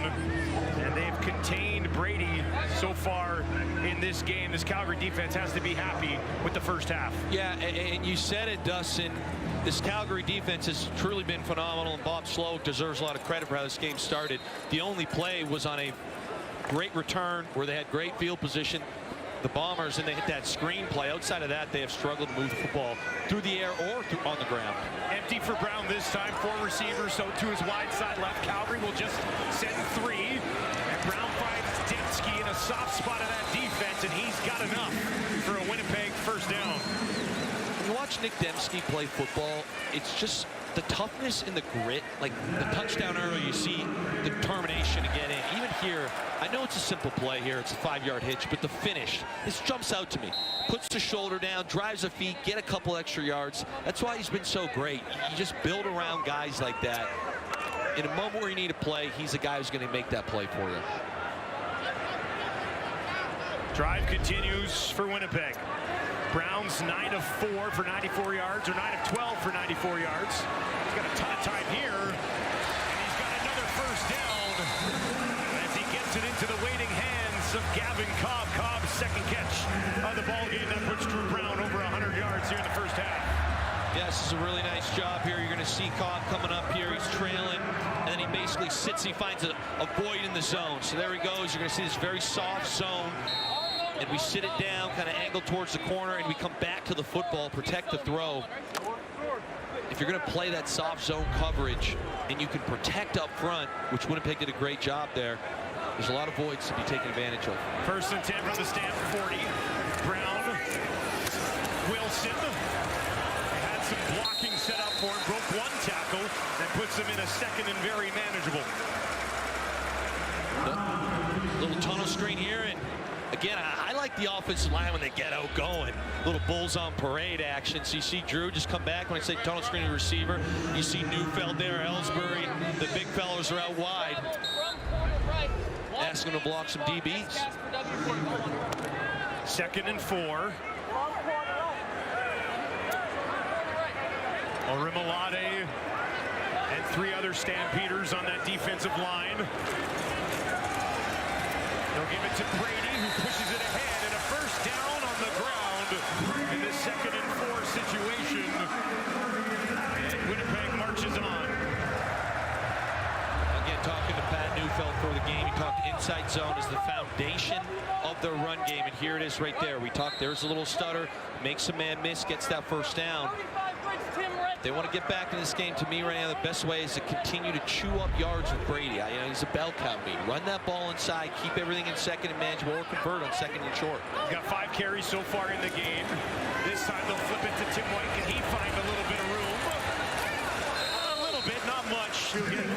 and they've contained Brady so far in this game. This Calgary defense has to be happy with the first half. Yeah, and you said it, Dustin. This Calgary defense has truly been phenomenal, and Bob Slowick deserves a lot of credit for how this game started. The only play was on a great return where they had great field position. The Bombers, and they hit that screen play. Outside of that, they have struggled to move the football through the air or on the ground. Empty for Brown this time, 4 receivers, so to his wide side left. Calgary will just send 3, and Brown finds Dembski in a soft spot of that defense, and he's got enough for a Winnipeg first down. When you watch Nick Dembski play football, it's just the toughness and the grit. Like the touchdown earlier, you see the determination to get in. Even here, I know it's a simple play here. It's a 5-yard hitch, but the finish, this jumps out to me. Puts the shoulder down, drives the feet, get a couple extra yards. That's why he's been so great. You just build around guys like that. In a moment where you need a play, he's the guy who's going to make that play for you. Drive continues for Winnipeg. Brown's 9 of 4 for 94 yards, or 9 of 12 for 94 yards. He's got a ton of time here, and he's got another first down as he gets it into the waiting hands of Gavin Cobb. Cobb's second catch of the ball game that puts Drew Brown over 100 yards here in the first half. Yeah, this is a really nice job here. You're going to see Cobb coming up here. He's trailing, and then he basically sits. He finds a void in the zone. So there he goes. You're going to see this very soft zone. And we sit it down, kind of angled towards the corner, and we come back to the football, protect the throw. If you're going to play that soft zone coverage, and you can protect up front, which Winnipeg did a great job there, there's a lot of voids to be taken advantage of. First and 10 from the Stamp 40. Brown, Wilson. They had some blocking set up for him, broke one tackle, and puts him in a second and very manageable. Little tunnel screen here, and again, I like the offensive line when they get out going. Little bulls on parade action. So you see Drew just come back. When I say tunnel screen receiver, you see Neufeld there, Ellsbury. The big fellows are out wide. Asking him to block some DBs. Second and 4. Orimolade and 3 other Stampeders on that defensive line. They'll give it to Brady, who pushes it ahead, and a first down on the ground in this second and 4 situation. And Winnipeg marches on. Again, talking to Pat Neufeld for the game. He talked inside zone as the foundation of their run game, and here it is right there. We talked, there's a little stutter, makes a man miss, gets that first down. If they want to get back in this game, to me right now, the best way is to continue to chew up yards with Brady. You know, he's a bell cow to me. Run that ball inside, keep everything in second and manageable, or convert on second and short. He's got 5 carries so far in the game. This time they'll flip it to Tim White. Can he find a little bit of room? A little bit, not much. He'll get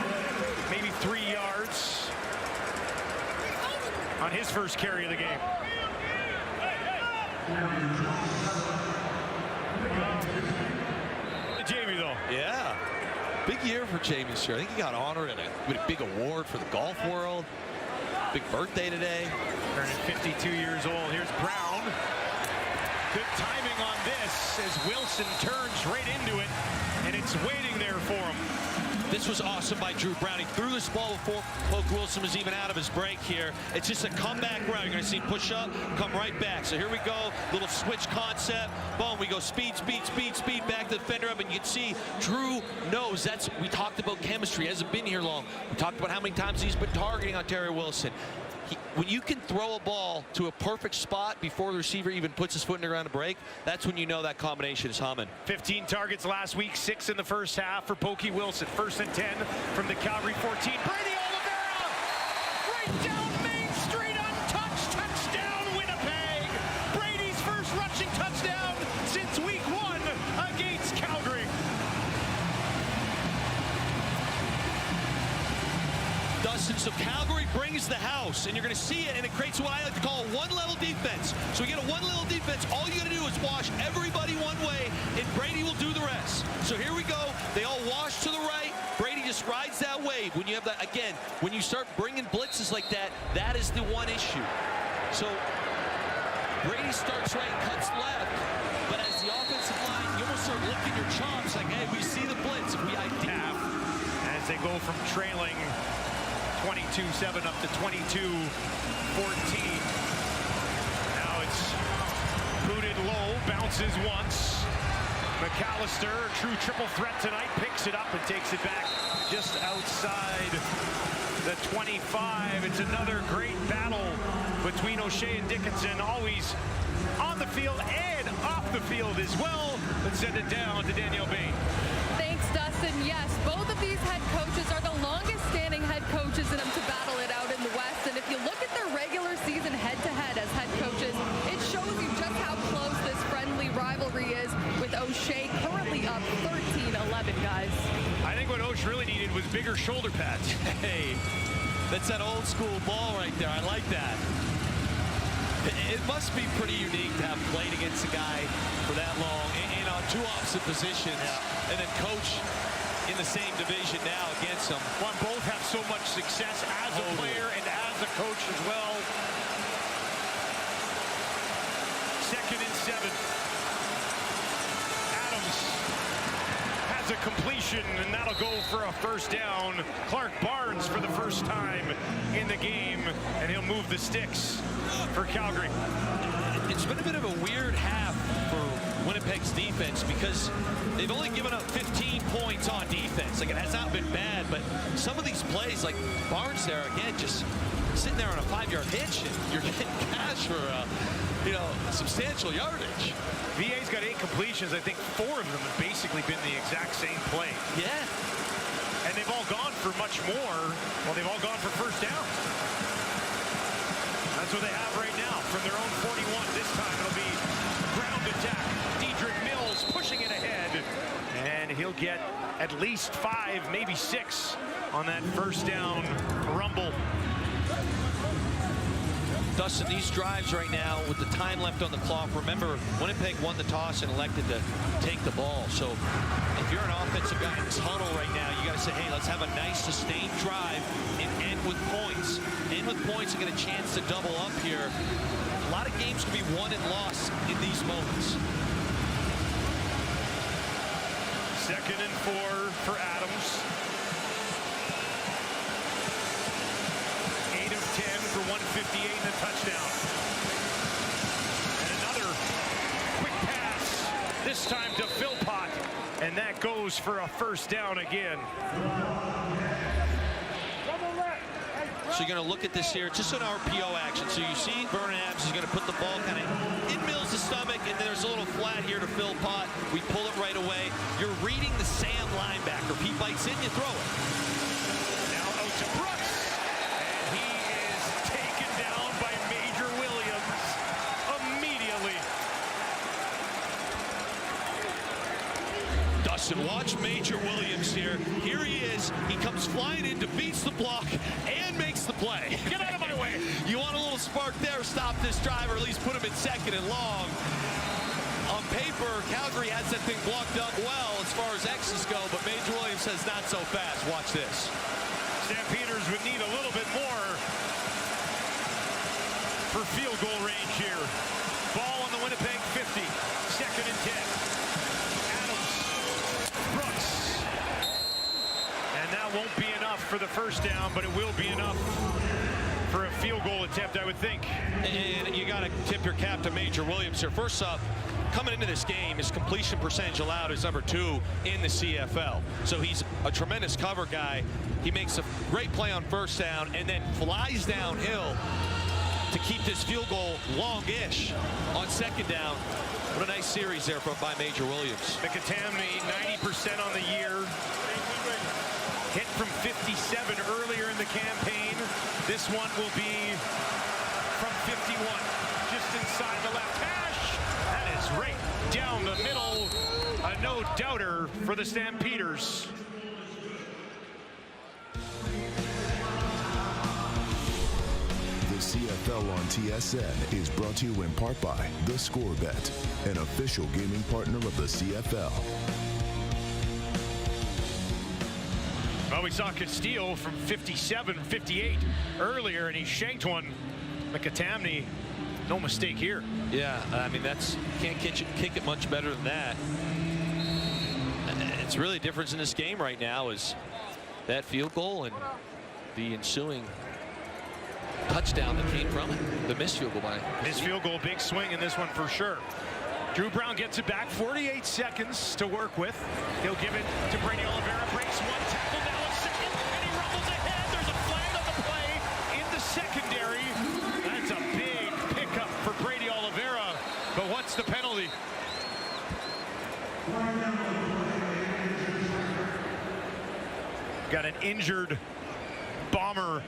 maybe 3 yards on his first carry of the game. Jamie, though. Yeah. Big year for Jamie Stewart. I think he got honored in a big award for the golf world. Big birthday today. Turning 52 years old. Here's Brown. Good timing on this as Wilson turns right into it, and it's waiting there for him. This was awesome by Drew Brown. He threw this ball before Poke Wilson was even out of his break here. It's just a comeback route. You're going to see him push up, come right back. So here we go. Little switch concept. Boom, we go speed, speed, speed, speed, back to the defender up. And you can see Drew knows that's, we talked about chemistry. He hasn't been here long. We talked about how many times he's been targeting Ontario Wilson. When you can throw a ball to a perfect spot before the receiver even puts his foot in the ground to break, that's when you know that combination is humming. 15 targets last week, 6 in the first half for Pokey Wilson. First and 10 from the Calgary 14. Brady Oliveira! Right down Main Street, untouched. Touchdown, Winnipeg! Brady's first rushing touchdown since week 1 against Calgary. Dustin, so Calgary brings the house, and you're going to see it, and it creates what I like to call a one-level defense. So we get a one-level defense. All you got to do is wash everybody one way, and Brady will do the rest. So here we go. They all wash to the right. Brady just rides that wave. When you have that, again, when you start bringing blitzes like that, that is the one issue. So Brady starts right, cuts left, but as the offensive line, you almost start licking your chops like, hey, we see the blitz. If we Half as they go from trailing 22-7 up to 22-14. Now it's booted low, bounces once. McAllister, true triple threat tonight, picks it up and takes it back just outside the 25. It's another great battle between O'Shea and Dickinson, always on the field and off the field as well. Let's send it down to Danielle Bain. Thanks, Dustin. Yes, both of these head coaches are the longest-standing head coaches in them to battle it out in the West. And if you look at their regular season head-to-head as head coaches, it shows you just how close this friendly rivalry is, with O'Shea currently up 13-11, guys. I think what O'Shea really needed was bigger shoulder pads. Hey, that's that old school ball right there. I like that. It must be pretty unique to have played against a guy for that long and on 2 opposite positions, and then coach in the same division now against them. Well, both have so much success as a player and as a coach as well. Second and 7 Adams has a completion, and that'll go for a first down. Clark Barnes for the first time in the game, and he'll move the sticks for Calgary. It's been a bit of a weird half for Winnipeg's defense because they've only given up 15 points on defense. Like, it has not been bad, but some of these plays, like Barnes there, again, just sitting there on a 5-yard hitch, and you're getting cash for, substantial yardage. VA's got 8 completions. I think 4 of them have basically been the exact same play. Yeah. And they've all gone for much more. Well, they've all gone for first down. That's what they have right now from their own 41. This time it'll be ground attack. Dedrick Mills pushing it ahead. And he'll get at least 5, maybe 6 on that first down rumble. Dustin, these drives right now with the time left on the clock, remember, Winnipeg won the toss and elected to take the ball. So if you're an offensive guy in this huddle right now, you got to say, hey, let's have a nice sustained drive and end with points. End with points and get a chance to double up here. A lot of games can be won and lost in these moments. 2nd and 4 for Adams. 8 of 10 for 158 and a touchdown. And another quick pass, this time to Philpott, and that goes for a first down again. So you're going to look at this here, just an RPO action. So you see Vernon Adams is going to put the ball kind of in Mills' stomach, and there's a little flat here to Philpott. We pull it right away. You're reading the Sam linebacker. If he bites in, you throw it. Now out to Brooks, and he is taken down by Major Williams immediately. Dustin, watch Major Williams here. Here he is. He comes flying in, defeats the block, and makes the play. Get out of my way. You want a little spark there, stop this drive, or at least put him in 2nd and long. On paper, Calgary has that thing blocked up well as far as X's go, but Major Williams says not so fast. Watch this. Stampeders would need a little bit more for field goal range here. Ball on the Winnipeg 50. 2nd and 10. Adams, Brooks. And that won't be enough for the first down, but it will be enough for a field goal attempt, I would think. And you got to tip your cap to Major Williams here. First up, coming into this game, his completion percentage allowed is number 2 in the CFL. So he's a tremendous cover guy. He makes a great play on first down and then flies downhill to keep this field goal long-ish on 2nd down. What a nice series there by Major Williams. McAtamney, 90% on the year. Hit from 57 earlier in the campaign. This one will be from 51, just inside the left hash. That is right down the middle. A no-doubter for the Stampeders. The CFL on TSN is brought to you in part by The Score Bet, an official gaming partner of the CFL. Well, we saw Castillo from 57, 58 earlier, and he shanked one. McAtamney, no mistake here. Yeah, I mean, can't kick it much better than that. It's really a difference in this game right now is that field goal and the ensuing touchdown that came from it. The missed field goal by His field goal, big swing in this one for sure. Drew Brown gets it back, 48 seconds to work with. He'll give it to Brady Oliveira, breaks one tackle, now a second, and he rumbles ahead. There's a flag on the play in the secondary. That's a big pickup for Brady Oliveira, but what's the penalty? Got an injured Bomber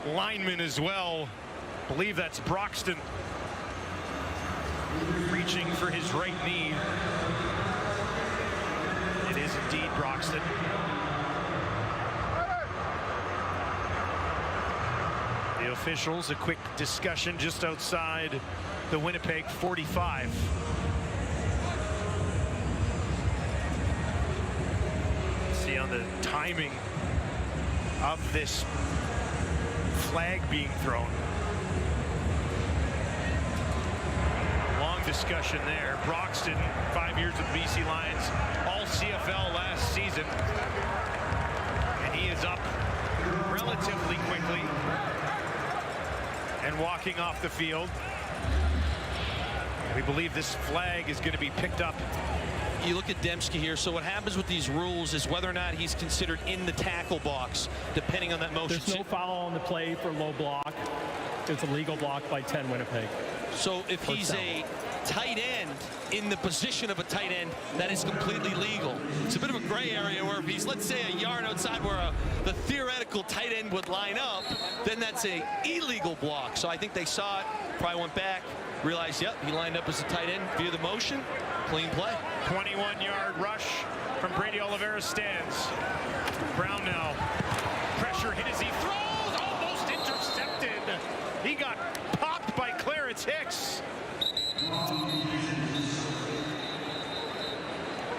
lineman as well. I believe that's Broxton. Reaching for his right knee. It is indeed Broxton. The officials, a quick discussion just outside the Winnipeg 45. See on the timing of this flag being thrown. Long discussion there. Broxton, 5 years with BC Lions, all CFL last season. And he is up relatively quickly and walking off the field. We believe this flag is going to be picked up. You look at Dembski here. So what happens with these rules is whether or not he's considered in the tackle box, depending on that motion. There's no foul on the play for low block. It's a legal block by 10 Winnipeg. So if he's a tight end in the position of a tight end, that is completely legal. It's a bit of a gray area where if he's, let's say, a yard outside where the theoretical tight end would line up, then that's a illegal block. So I think they saw it, probably went back, realized, yep, he lined up as a tight end via the motion. Clean play. 21-yard rush from Brady Oliveira stands. Brown now. Pressure hit as he throws. Almost intercepted. He got popped by Clarence Hicks.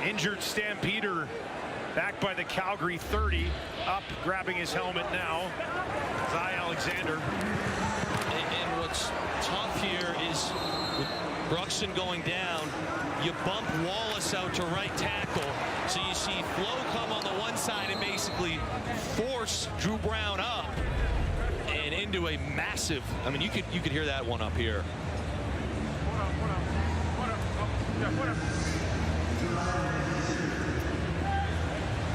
Injured Stampeder back by the Calgary 30. Up, grabbing his helmet now. Zy Alexander. And what's tough here is with Bruxton going down, you bump Wallace out to right tackle. So you see Flo come on the one side and basically force Drew Brown up and into a massive, I mean, you could hear that one up here.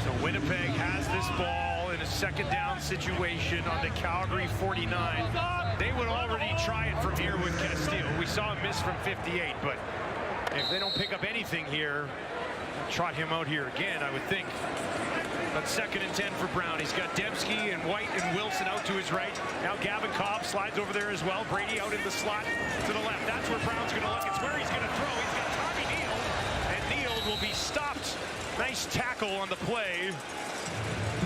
So Winnipeg has this ball in a second down situation on the Calgary 49. They would already try it from here with Castillo. We saw him miss from 58, but if they don't pick up anything here, trot him out here again, I would think. But 2nd and 10 for Brown. He's got Dembski and White and Wilson out to his right. Now Gavin Cobb slides over there as well. Brady out in the slot to the left. That's where Brown's going to look. It's where he's going to throw. He's got Tommy Neal, and Neal will be stopped. Nice tackle on the play.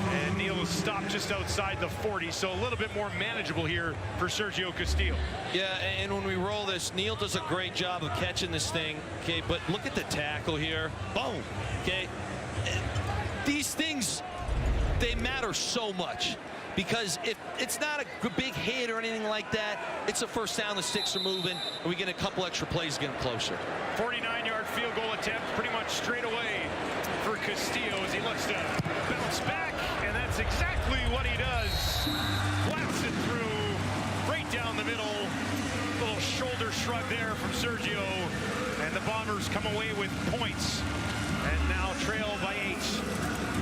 And Neal is stopped just outside the 40, so a little bit more manageable here for Sergio Castillo. Yeah, and when we roll this, Neal does a great job of catching this thing. Okay, but look at the tackle here. Boom. Okay. These things, they matter so much, because if it's not a big hit or anything like that, it's a first down, the sticks are moving, and we get a couple extra plays getting closer. 49-yard field goal attempt, pretty much straight away for Castillo as he looks to bounce back, and that's exactly what he does. Flats it through, right down the middle. Little shoulder shrug there from Sergio, and the Bombers come away with points, and now trail by 8.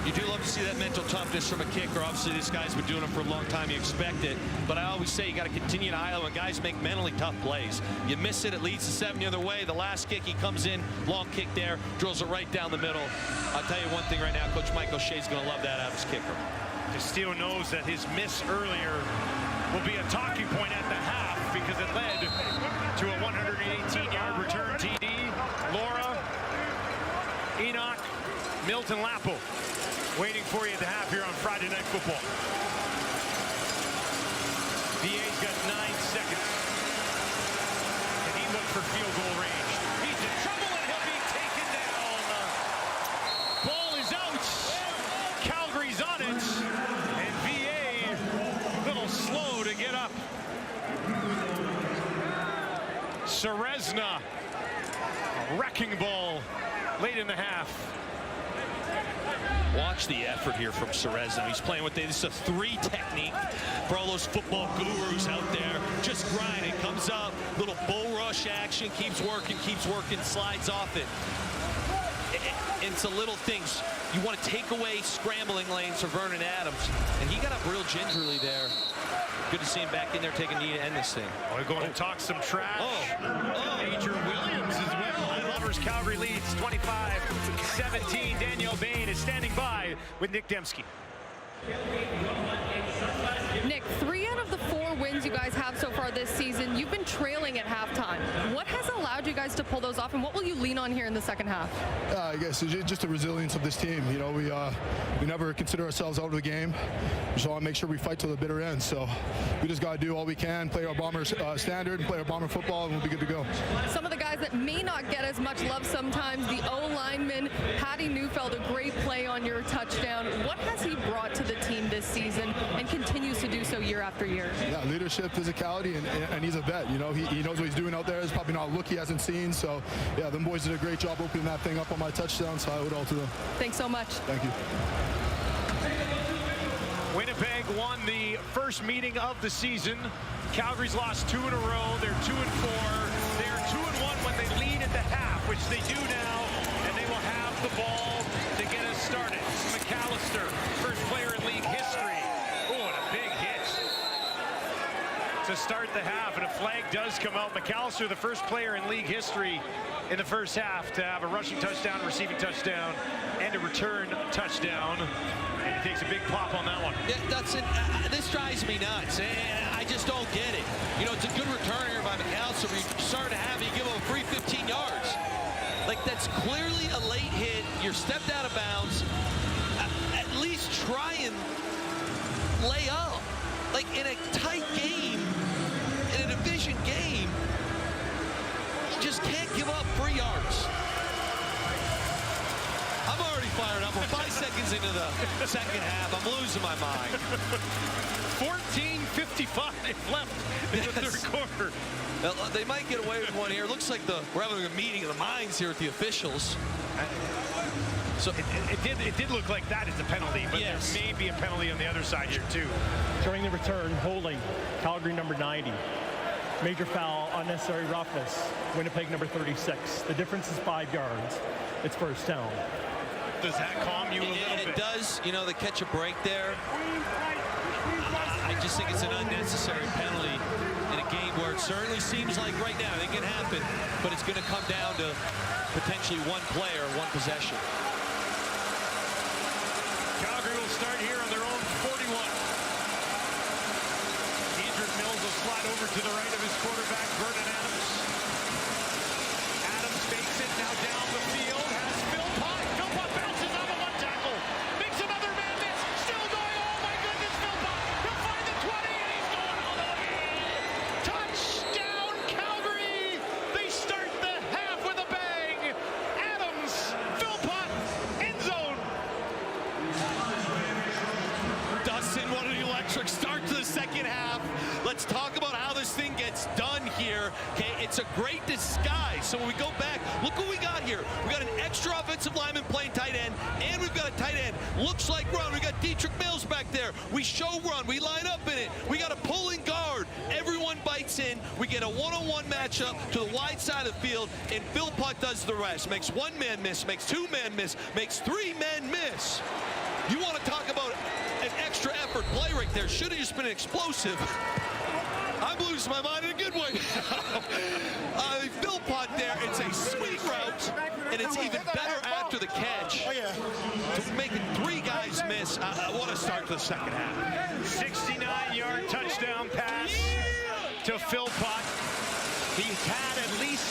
You do love to see that mental toughness from a kicker. Obviously, this guy's been doing it for a long time. You expect it. But I always say you got to continue to highlight when guys make mentally tough plays. You miss it, it leads to 7 the other way. The last kick, he comes in, long kick there, drills it right down the middle. I'll tell you one thing right now, Coach Mike O'Shea's going to love that out of his kicker. Castillo knows that his miss earlier will be a talking point at the half, because it led to a 118-yard return TD. Laura, Enoch, Milton Lapo waiting for you at the half here on Friday Night Football. VA's got 9 seconds. And he looked for field goal range. He's in trouble and he'll be taken down. Ball is out. Calgary's on it. And VA a little slow to get up. Serezna, a wrecking ball late in the half. Watch the effort here from Serezna. He's playing with this is a 3 technique for all those football gurus out there. Just grinding, comes up, little bull rush action, keeps working, slides off it. It's the little things. You want to take away scrambling lanes for Vernon Adams, and he got up real gingerly there. Good to see him back in there taking knee to end this thing. We're going to talk some trash. Major Williams as well. Lovers Calgary leads 25-17. Danielle Bain is standing by with Nick Dembski. Nick, 3 out of the 4 wins you guys have so far this season, you've been trailing at halftime. What has allowed you guys to pull those off, and what will you lean on here in the second half? I guess it's just the resilience of this team. You know, we never consider ourselves out of the game. We just want to make sure we fight till the bitter end. So we just got to do all we can, play our Bomber standard, play our Bomber football, and we'll be good to go. Some of the guys that may not get as much love sometimes, the O-lineman, Patty Neufeld, a great play on your touchdown. What has he brought to the team this season and continues to do so year after year? Yeah, leadership, physicality, and he's a vet. You know, he knows what he's doing out there. There's probably not a look he hasn't seen. So, yeah, them boys did a great job opening that thing up on my touchdown, so I owe it all to them. Thanks so much. Thank you. Winnipeg won the first meeting of the season. Calgary's lost 2 in a row. They're 2-4. They're 2-1 when they lead at the half, which they do now, and they will have the ball to get us started. McAllister, first player in league history. Oh, and a big hit to start the half, and a flag does come out. McAllister, the first player in league history in the first half to have a rushing touchdown, a receiving touchdown, and a return touchdown. And he takes a big pop on that one. Yeah, that's it. This drives me nuts. I just don't get it. You know, it's a good return here by McAllister. We started to have, you give him a free 15 yards. Like, that's clearly a late hit. You're stepped out of bounds. At least try and lay up. Like, in a tight game, in a division game, you just can't give up 3 yards. I'm already fired up. We're 5 seconds into the second half. I'm losing my mind. 14:55 left in the third quarter. They might get away with one here. It looks like we're having a meeting of the minds here with the officials. So it did look like that is a penalty, but yes, there may be a penalty on the other side here too. During the return, holding Calgary number 90. Major foul, unnecessary roughness. Winnipeg number 36. The difference is 5 yards. It's first down. Does that calm you a little bit? It does. You know, they catch a break there. I just think it's an unnecessary penalty in a game where it certainly seems like right now it can happen, but it's going to come down to potentially one player, one possession. Calgary will start here on their own 41. Edric Mills will slide over to the right of his quarterback, Vernon Adams. Adams fakes it, now down the field, has Philpott. Philpott bounces on the one tackle, makes another man miss, still going, oh my goodness, Philpott, he'll find the 20, and he's going all the way. Touchdown, Calgary! They start the half with a bang. Adams, Philpott, end zone. Dustin, what an electric start to the second half. Let's talk about how this thing gets done here. Okay, it's a great disguise. So when we go back, look what we got here. We got an extra offensive lineman playing tight end, and we've got a tight end. Looks like run. We got Dietrich Mills back there. We show run. We line up in it. We got a pulling guard. Everyone bites in. We get a one-on-one matchup to the wide side of the field, and Philpott does the rest. Makes one man miss, makes two men miss, makes three men miss. You want to talk about an extra effort play right there. Should have just been explosive. I'm losing my mind in a good way. Philpott there, it's a sweet route, and it's even better after the catch. To make it three guys miss. What a start to the second half. 69-yard touchdown pass to Philpott. He's had at least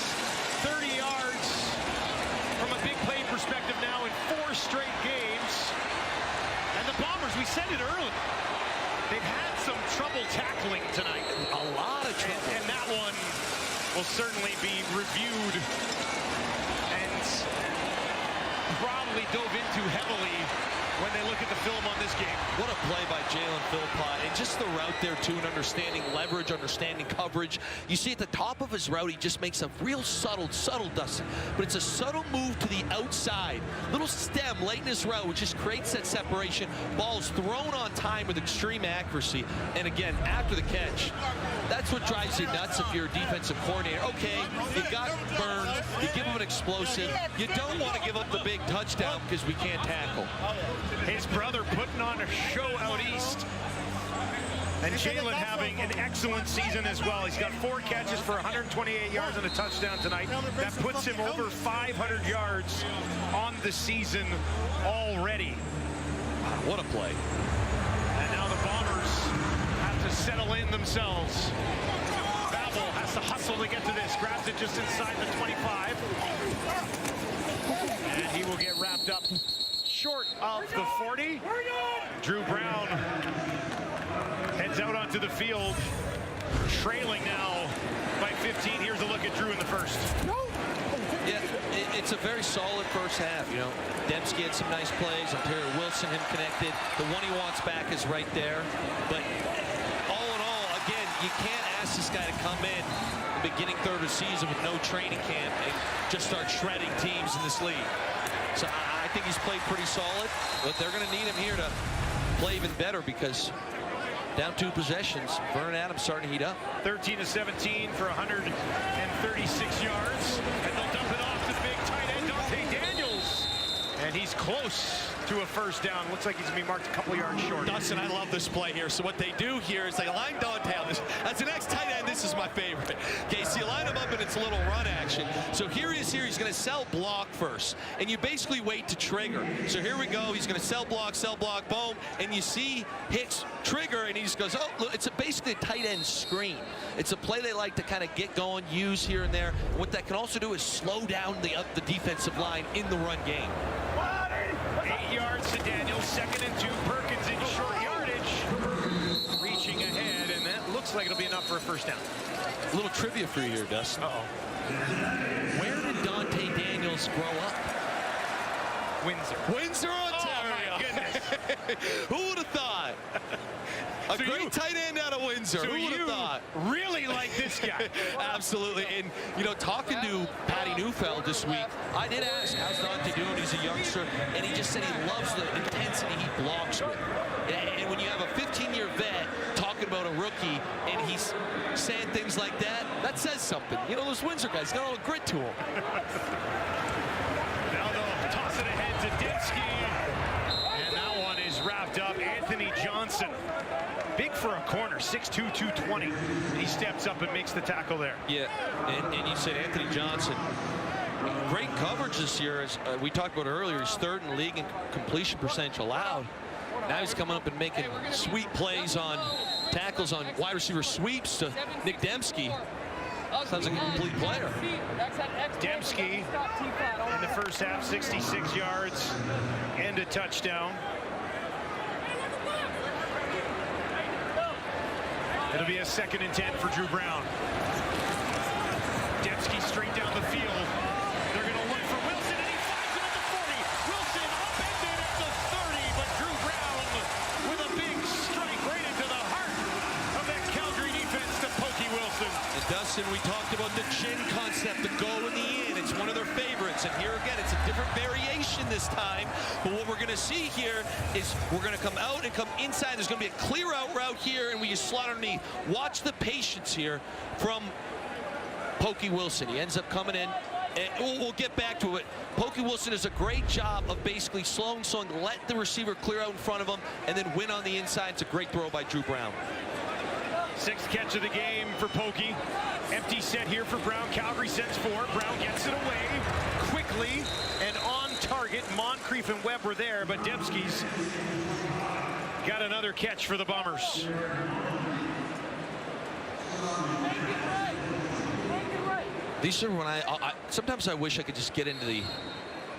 30 yards from a big play perspective now in 4 straight games. And the Bombers, we said it early, they've had some trouble tackling tonight. A lot of trouble. And that one will certainly be reviewed and probably dove into heavily when they look at the film on this game. What a play by Jalen Philpott, and just the route there too, and understanding leverage, understanding coverage. You see at the top of his route, he just makes a real subtle Dustin, but it's a subtle move to the outside. Little stem late in his route, which just creates that separation. Ball's thrown on time with extreme accuracy, and again, after the catch, that's what drives you nuts if you're a defensive coordinator. Okay, you got burned, you give him an explosive, you don't want to give up the big touchdown because we can't tackle. His brother putting on a show out east. And Jalen having an excellent season as well. He's got 4 catches for 128 yards and a touchdown tonight. That puts him over 500 yards on the season already. What a play. And now the Bombers have to settle in themselves. Babel has to hustle to get to this. Grabs it just inside the 25. And he will get wrapped up short of the 40. Drew Brown heads out onto the field, trailing now by 15. Here's a look at Drew in the first. Yeah, it's a very solid first half, you know. Dembski had some nice plays. Ontario Wilson, him connected. The one he wants back is right there. But all in all, again, you can't ask this guy to come in the beginning third of the season with no training camp and just start shredding teams in this league. So I think he's played pretty solid, but they're going to need him here to play even better because down 2 possessions, Vernon Adams starting to heat up. 13-17 for 136 yards, and they'll dump it off to big tight end Dante Daniels, and he's close to a first down. Looks like he's going to be marked a couple yards short. Dustin, I love this play here. So what they do here is they line Dante on this. As an ex-tight end, this is my favorite. Okay, so you line him up and it's a little run action. So here he is here. He's going to sell block first. And you basically wait to trigger. So here we go. He's going to sell block, boom. And you see Hicks trigger, and he just goes, oh, look, it's basically a tight end screen. It's a play they like to kind of get going, use here and there. And what that can also do is slow down the defensive line in the run game. 8 yards to Daniels, 2nd and 2. Perkins in short yardage, reaching ahead, and that looks like it'll be enough for a first down. A little trivia for you here, Dustin. Where did Dante Daniels grow up? Windsor, Ontario. Oh my goodness. Who would have thought? A great tight end out of Windsor. So Who would have thought? Really like this guy. Absolutely. And, you know, talking to Patty Neufeld this week, I did ask, how's Dante doing? He's a youngster. And he just said he loves the intensity he blocks with. And when you have a 15-year vet talking about a rookie and he's saying things like that, that says something. You know, those Windsor guys got a little grit to them. Now they'll toss it ahead to Dembski. And that one is wrapped up. Anthony Johnson. Big for a corner, 6'2", 220. And he steps up and makes the tackle there. Yeah, and you said Anthony Johnson. Great coverage this year. As we talked about earlier, he's 3rd in the league in completion percentage allowed. Now he's coming up and making sweet plays on tackles on wide receiver sweeps to Nick Dembski. Sounds like a complete player. Dembski in the first half, 66 yards and a touchdown. It'll be a 2nd and 10 for Drew Brown. Dembski straight down the field. They're going to look for Wilson, and he finds him at the 40. Wilson upended at the 30, but Drew Brown with a big strike right into the heart of that Calgary defense to Pokey Wilson. And Dustin, we talked about the chin concept, the go in the in. It's one of their favorites. And here again, it's a different variation this time. But what we're going to see here is we're going to come out and come inside. There's going to be a clear out route here, and we just slot underneath. Watch the patience here from Pokey Wilson. He ends up coming in. And we'll get back to it. Pokey Wilson does a great job of basically slowing, let the receiver clear out in front of him, and then win on the inside. It's a great throw by Drew Brown. 6th catch of the game for Pokey. Empty set here for Brown. Calgary sends 4. Brown gets it away quickly and on target. Moncrief and Webb were there, but Dembski's got another catch for the Bombers. These are when sometimes I wish I could just get into the,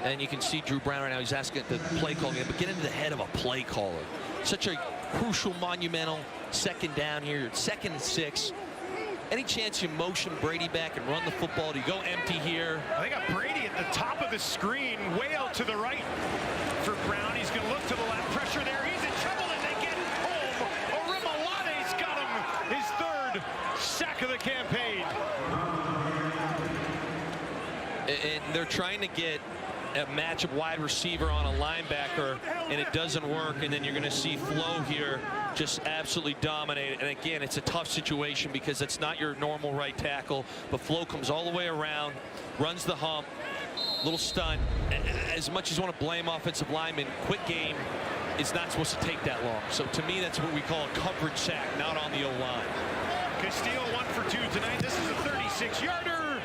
and you can see Drew Brown right now, he's asking the play calling, but get into the head of a play caller. Such a crucial, monumental 2nd down here, 2nd and 6. Any chance you motion Brady back and run the football? Do you go empty here? They got Brady at the top of the screen, way out to the right for Brown. He's going to look to the left. Pressure there. He's in trouble, and they get home. Orimalade's got him. His 3rd sack of the campaign. And they're trying to get a matchup wide receiver on a linebacker, and it doesn't work. And then you're going to see Flo here just absolutely dominate. And again, it's a tough situation because it's not your normal right tackle, but Flo comes all the way around, runs the hump, little stunt. As much as you want to blame offensive linemen, quick game is not supposed to take that long. So to me, that's what we call a coverage sack, not on the O-line. Castillo 1 for 2 tonight. This is a 36-yarder,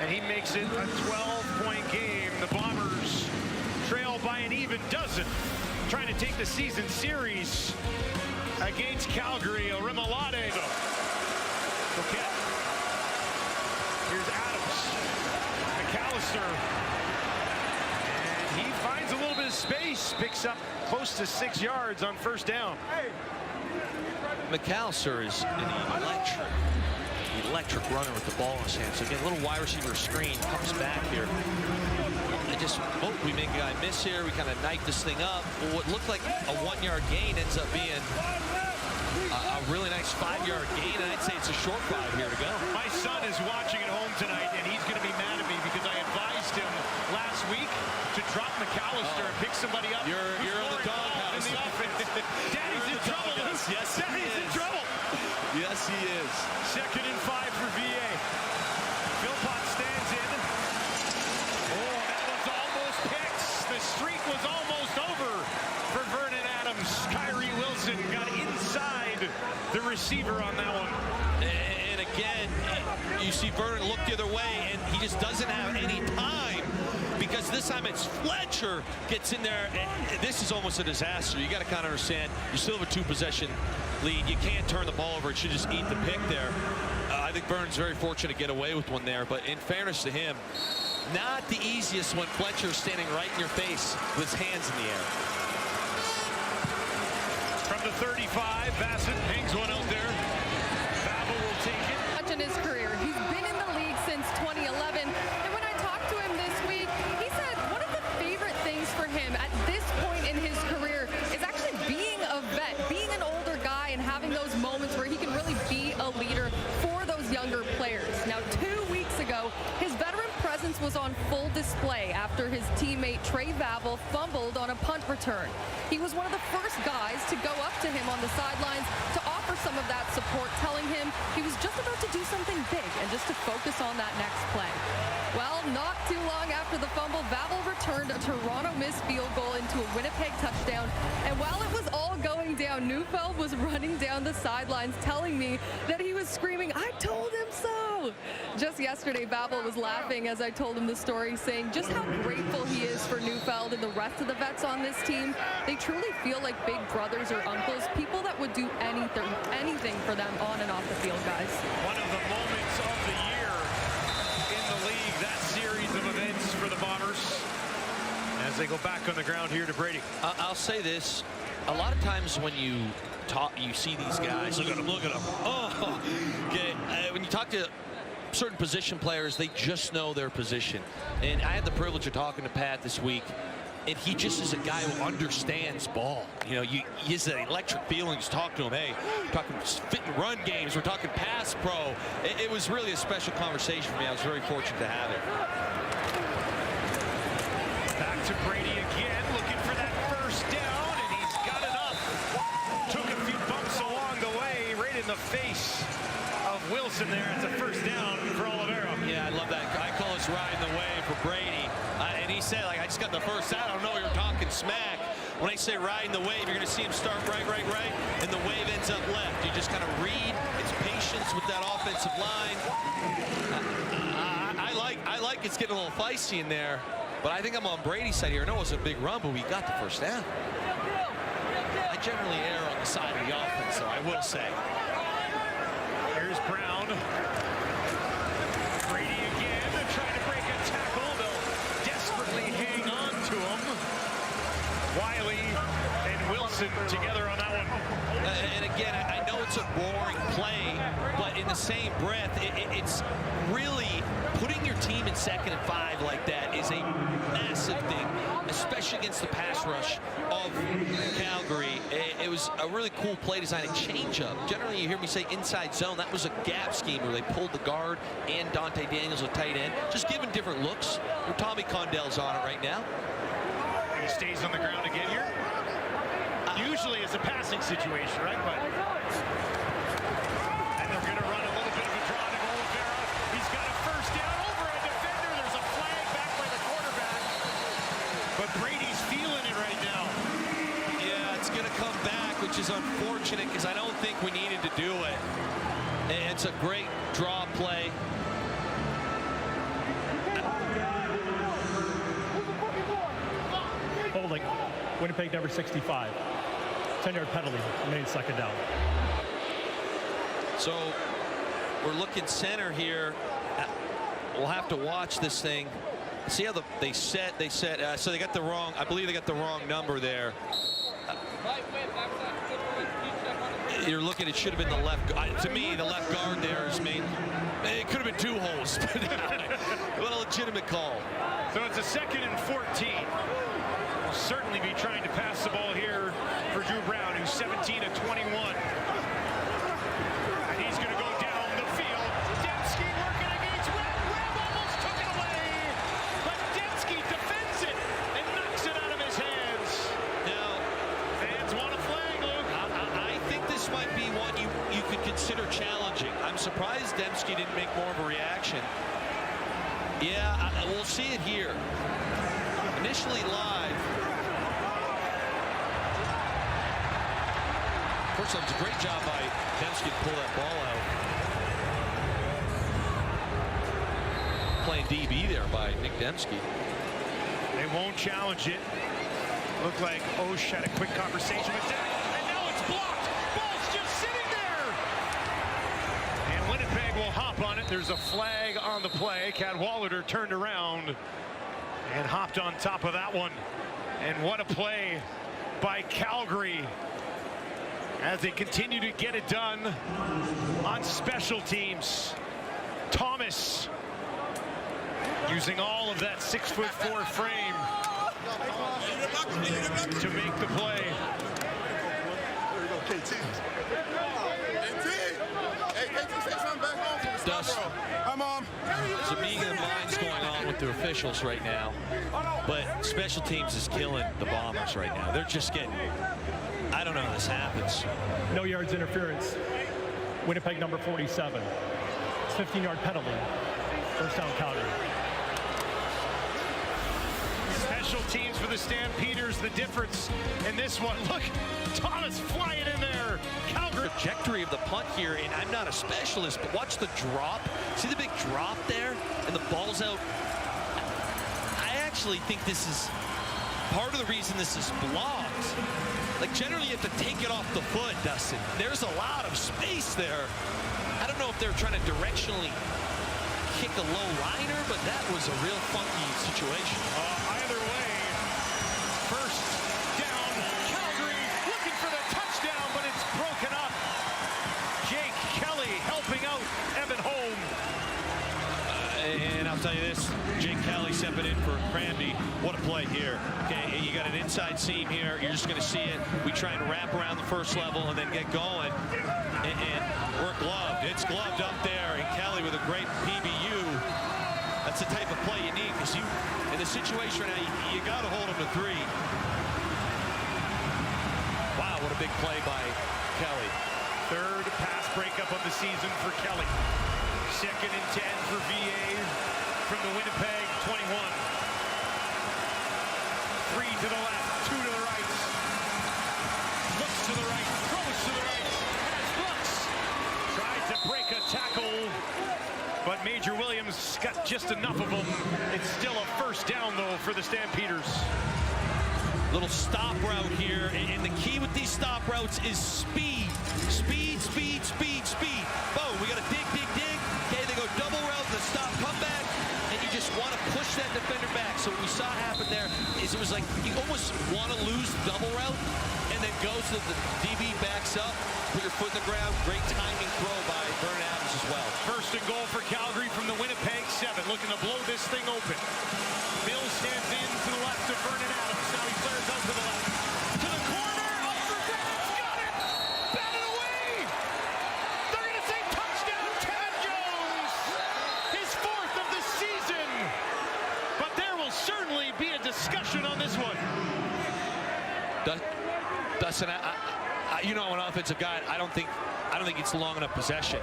and he makes it a 12-point game. The Bombers trail by an even dozen, trying to take the season series against Calgary. Orimalade. Okay. Here's Adams. McAllister. And he finds a little bit of space. Picks up close to 6 yards on first down. McAllister is an electric runner with the ball in his hand. So again, a little wide receiver screen, comes back here. And just, we make a guy miss here. We kind of knife this thing up. Well, what looked like a 1-yard gain ends up being a really nice 5-yard gain, and I'd say it's a short 5 here to go. My son is watching at home tonight, and he's going to be mad at me because I advised him last week to drop McAllister and pick somebody up. You're in the doghouse. In the offense. Daddy's in trouble. Yes, Daddy's in trouble. Yes, he is. 2nd and 5 for VA. Philpott stands in. Oh, that was almost picked. The streak was almost over for Vernon Adams. Kyrie Wilson got inside the receiver on that one. And again, you see Vernon look the other way, and he just doesn't have any time, because this time it's Fletcher gets in there. And this is almost a disaster. You got to kind of understand, you still have a 2-possession lead. You can't turn the ball over. It should just eat the pick there. I think Vernon's very fortunate to get away with one there, but in fairness to him, not the easiest when Fletcher's standing right in your face with his hands in the air. From the 35, Bassett hangs one out there. Babel will take it. Much in his career. He's been in the league since 2011. And when I talked to him this week, he said one of the favorite things for him at this point in his career is actually being a vet, being an older guy and having those moments where he can really be a leader for those younger players. Now, 2 weeks ago, his veteran presence was on full display after his teammate Trey Babel fumbled on a punt return. He was one of the first guys to go up to him on the sidelines to offer some of that support, telling him he was just about to do something big and just to focus on that next play. Well, not too long after the fumble, Babel returned a Toronto missed field goal into a Winnipeg touchdown. And while it was all going down, Neufeld was running down the sidelines telling me that he was screaming, "I told him so!" Just yesterday, Babel was laughing as I told him the story, saying just how grateful he is for Neufeld and the rest of the vets on this team. They truly feel like big brothers or uncles, people that would do anything for them on and off the field, guys. One of the moments of the year in the league, that series of events for the Bombers as they go back on the ground here to Brady. I'll say this. A lot of times when you see these guys, look at them. Oh, okay. When you talk to certain position players, they just know their position. And I had the privilege of talking to Pat this week, and he just is a guy who understands ball. You know, he has an electric feeling. Just talk to him. Hey, we're talking fit and run games. We're talking pass pro. It was really a special conversation for me. I was very fortunate to have it. Back to Brady again, looking for that first down, and he's got enough. Took a few bumps along the way, right in the face of Wilson there. It's a first down for Oliveira. Yeah, I love that. I call this riding the wave for Brady. And he said, like, I just got the first down. I don't know, you're talking smack. When I say riding the wave, you're going to see him start right, and the wave ends up left. You just kind of read. It's patience with that offensive line. I like it's getting a little feisty in there, but I think I'm on Brady's side here. I know it was a big run, but we got the first down. I generally err on the side of the offense, though, I will say. Here's Brown. Brady again, trying to break a tackle. They'll desperately hang on to him. Wiley and Wilson together on that one. And again, I know it's a boring play, but in the same breath, it's really putting your team in 2nd and 5 like that is a massive thing, especially against the pass rush of Calgary. It was a really cool play design, a change-up. Generally, you hear me say inside zone. That was a gap scheme where they pulled the guard and Dante Daniels, a tight end, just giving different looks. Tommy Condell's on it right now. He stays on the ground again here. Usually it's a passing situation, right? But and they're going to run a little bit of a draw to Oliveira. He's got a first down over a defender. There's a flag back by the quarterback. But Brady's feeling it right now. Yeah, it's going to come back, which is unfortunate because I don't think we needed to do it. And it's a great draw play. Holding. Winnipeg number 65. 10-yard penalty. Remaining 2nd down. So we're looking center here. We'll have to watch this thing. See how they set. So they got the wrong. I believe they got the wrong number there. You're looking. It should have been the left. To me, the left guard there is made. It could have been 2 holes. What a legitimate call. So it's a 2nd and 14. We'll certainly be trying to pass the ball here for Drew Brown, who's 17 of 21 see it here. Initially live. First time, it's a great job by Dembski to pull that ball out. Playing DB there by Nick Dembski. They won't challenge it. Looked like Osh had a quick conversation with Dak, and now it's blocked. Ball's just sitting there. And Winnipeg will hop on it. There's a flag on the play. Cadwallader turned around and hopped on top of that one. And what a play by Calgary as they continue to get it done on special teams. Thomas using all of that 6'4" frame to make the play. Dust. There's a meeting of minds going on with the officials right now, but special teams is killing the Bombers right now. They're just getting, I don't know how this happens. No yards interference. Winnipeg number 47. 15-yard penalty. First down, Calgary. Special teams for the Stampeders, the difference in this one. Look, Thomas flying in there. Calgary. Trajectory of the punt here, and I'm not a specialist, but watch the drop. See the big drop there? And the ball's out. I actually think this is part of the reason this is blocked. Like, generally you have to take it off the foot, Dustin. There's a lot of space there. I don't know if they're trying to directionally kick a low liner, but that was a real funky situation. Either way, first down, Calgary looking for the touchdown, but it's broken up. Jake Kelly helping out Evan Holm. And I'll tell you this, Jake Kelly stepping in for Cranby. What a play here. Okay, you got an inside seam here. You're just going to see it. We try and wrap around the first level and then get going. And we're gloved. It's gloved up there. And Kelly with a great PBU. That's the type of play you need, because you, in the situation right now, you got to hold him to 3. Wow, what a big play by Kelly. Third pass breakup of the season for Kelly. 2nd and 10 for VA from the Winnipeg 21. 3 to the left, 2 to the right. Looks to the right, throws to the right. Has looks. Tries to break a tackle, but Major Williams got just enough of them. It's still a first down, though, for the Stampeders. Little stop route here, and the key with these stop routes is speed. Speed, speed, speed, speed. Boom, we got to dig, dig, dig. Okay, they go double route, the stop, come back, and you just want to push that defender back. So what we saw happen there is it was like you almost want to lose double route, and then goes to the DB, backs up, put your foot in the ground. Great timing throw by Vernon Adams as well. First and goal for Calgary from the Winnipeg 7, looking to blow this thing open. Mills stands in to the left of Vernon Adams. Now he flares out to the left. To the corner, over grabs, got it! Batted away! They're going to say touchdown, Kevin Jones! His 4th of the season! But there will certainly be a discussion on this one. Dustin, you know, an offensive guy, I don't think it's long enough possession.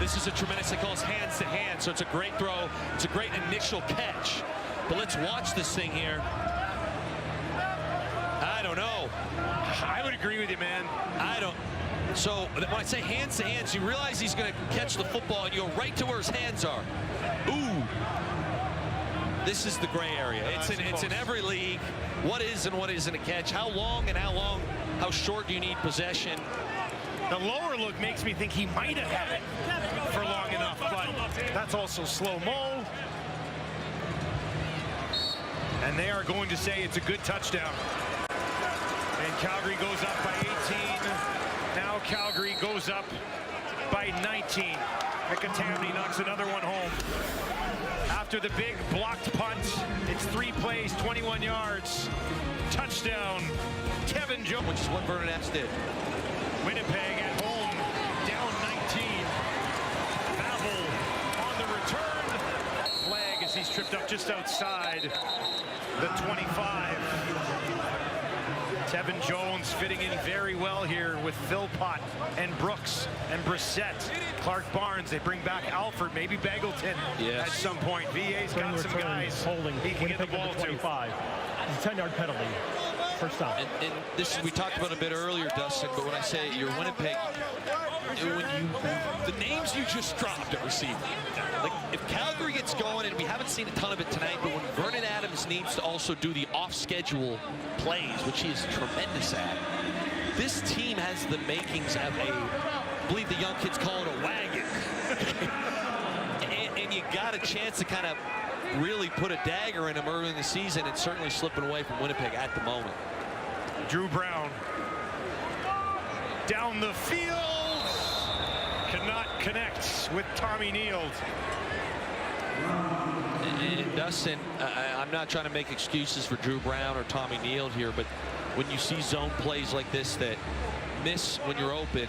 This is a tremendous, they call it hands to hand, so it's a great throw. It's a great initial catch. But let's watch this thing here. I don't know. I would agree with you, man. I don't. So when I say hands to hands, you realize he's going to catch the football and you go right to where his hands are. Ooh. This is the gray area. It's in every league. What is and what isn't a catch? How long and how short do you need possession? The lower look makes me think he might have had it for long enough, but that's also slow-mo. And they are going to say it's a good touchdown. And Calgary goes up by 18. Now Calgary goes up by 19. McAtamney knocks another one home. After the big blocked punt, it's 3 plays, 21 yards. Touchdown, Kevin Jones. Which is what Vernon Adams did. Winnipeg at home, down 19. Babel on the return. Flag as he's tripped up just outside the 25. Tevin Jones fitting in very well here with Philpott and Brooks and Brissett. Clark Barnes, they bring back Alford, maybe Beggleton at some point. VA's got some guys holding. he can get the ball to. 25. It's a 10-yard penalty. First down. And this we talked about a bit earlier, Dustin, but when I say you're Winnipeg, the names you just dropped at receiver. Like, if Calgary gets going, and we haven't seen a ton of it tonight, but when Vernon Adams needs to also do the off-schedule plays, which he is tremendous at, this team has the makings of I believe the young kids call it a wagon. and you got a chance to kind of really put a dagger in him early in the season, and certainly slipping away from Winnipeg at the moment. Drew Brown down the field, cannot connect with Tommy Nield. And Dustin, I'm not trying to make excuses for Drew Brown or Tommy Nield here, but when you see zone plays like this that miss when you're open,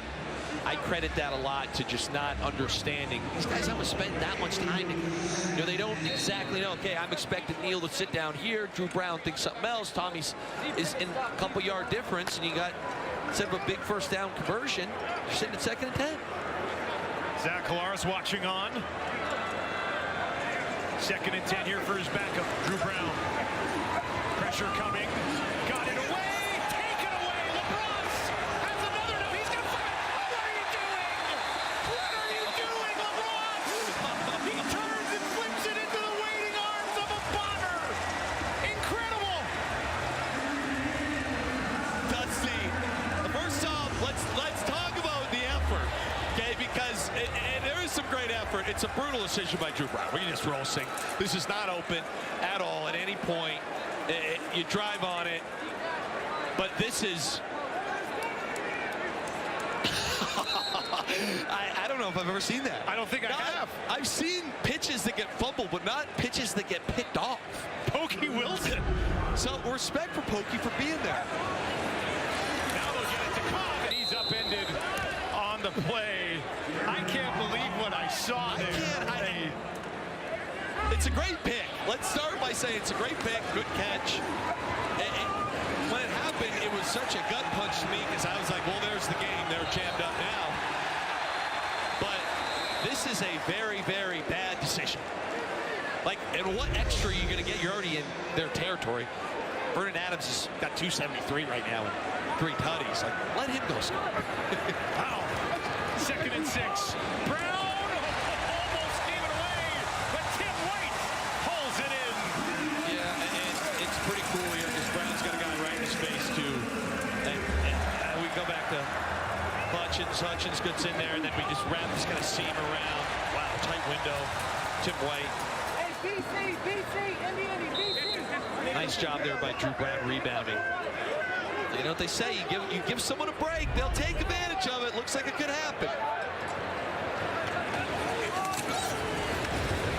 I credit that a lot to just not understanding. These guys haven't spent that much time together. They don't exactly know, okay, I'm expecting Neil to sit down here. Drew Brown thinks something else. Tommy's is in a couple yard difference, and you got, instead of a big first down conversion, you're sitting at 2nd and 10. Zach Collaros watching on. 2nd and 10 here for his backup, Drew Brown. Pressure coming. Got it away. Taken away. LaBrosse has another. No, he's got 5. What are you doing? What are you doing, LaBrosse? He turns and flips it into the waiting arms of a bomber. Incredible. Dusty, first off, let's talk about the effort, okay? Because and there is some great effort. It's a brutal decision by Drew Brown. We can just roll sync. This is not open at all at any point. You drive on it, but this is. I don't know if I've ever seen that. I don't think I have. I've seen pitches that get fumbled, but not pitches that get picked off. Pokey Wilson. So respect for Pokey for being there. Now they'll get it to Cobb, and he's upended on the play. I can't believe what I saw there. It's a great pick. Let's start by saying it's a great pick, good catch. And when it happened, it was such a gut punch to me because I was like, well, there's the game. They're jammed up now. But this is a very, very bad decision. Like, and what extra are you going to get? You're already in their territory. Vernon Adams has got 273 right now and 3 tutties. Like, let him go score. Wow. 2nd and 6. Brown almost gave it away, but Tim White pulls it in. Yeah, and it's pretty cool here because Brown's got a guy right in his face too. And we go back to Hutchins gets in there, and then we just wrap this kind of seam around. Wow, tight window. Tim White. Nice job there by Drew Brown rebounding. You know what they say, you give someone a break, they'll take advantage of it. Looks like it could happen.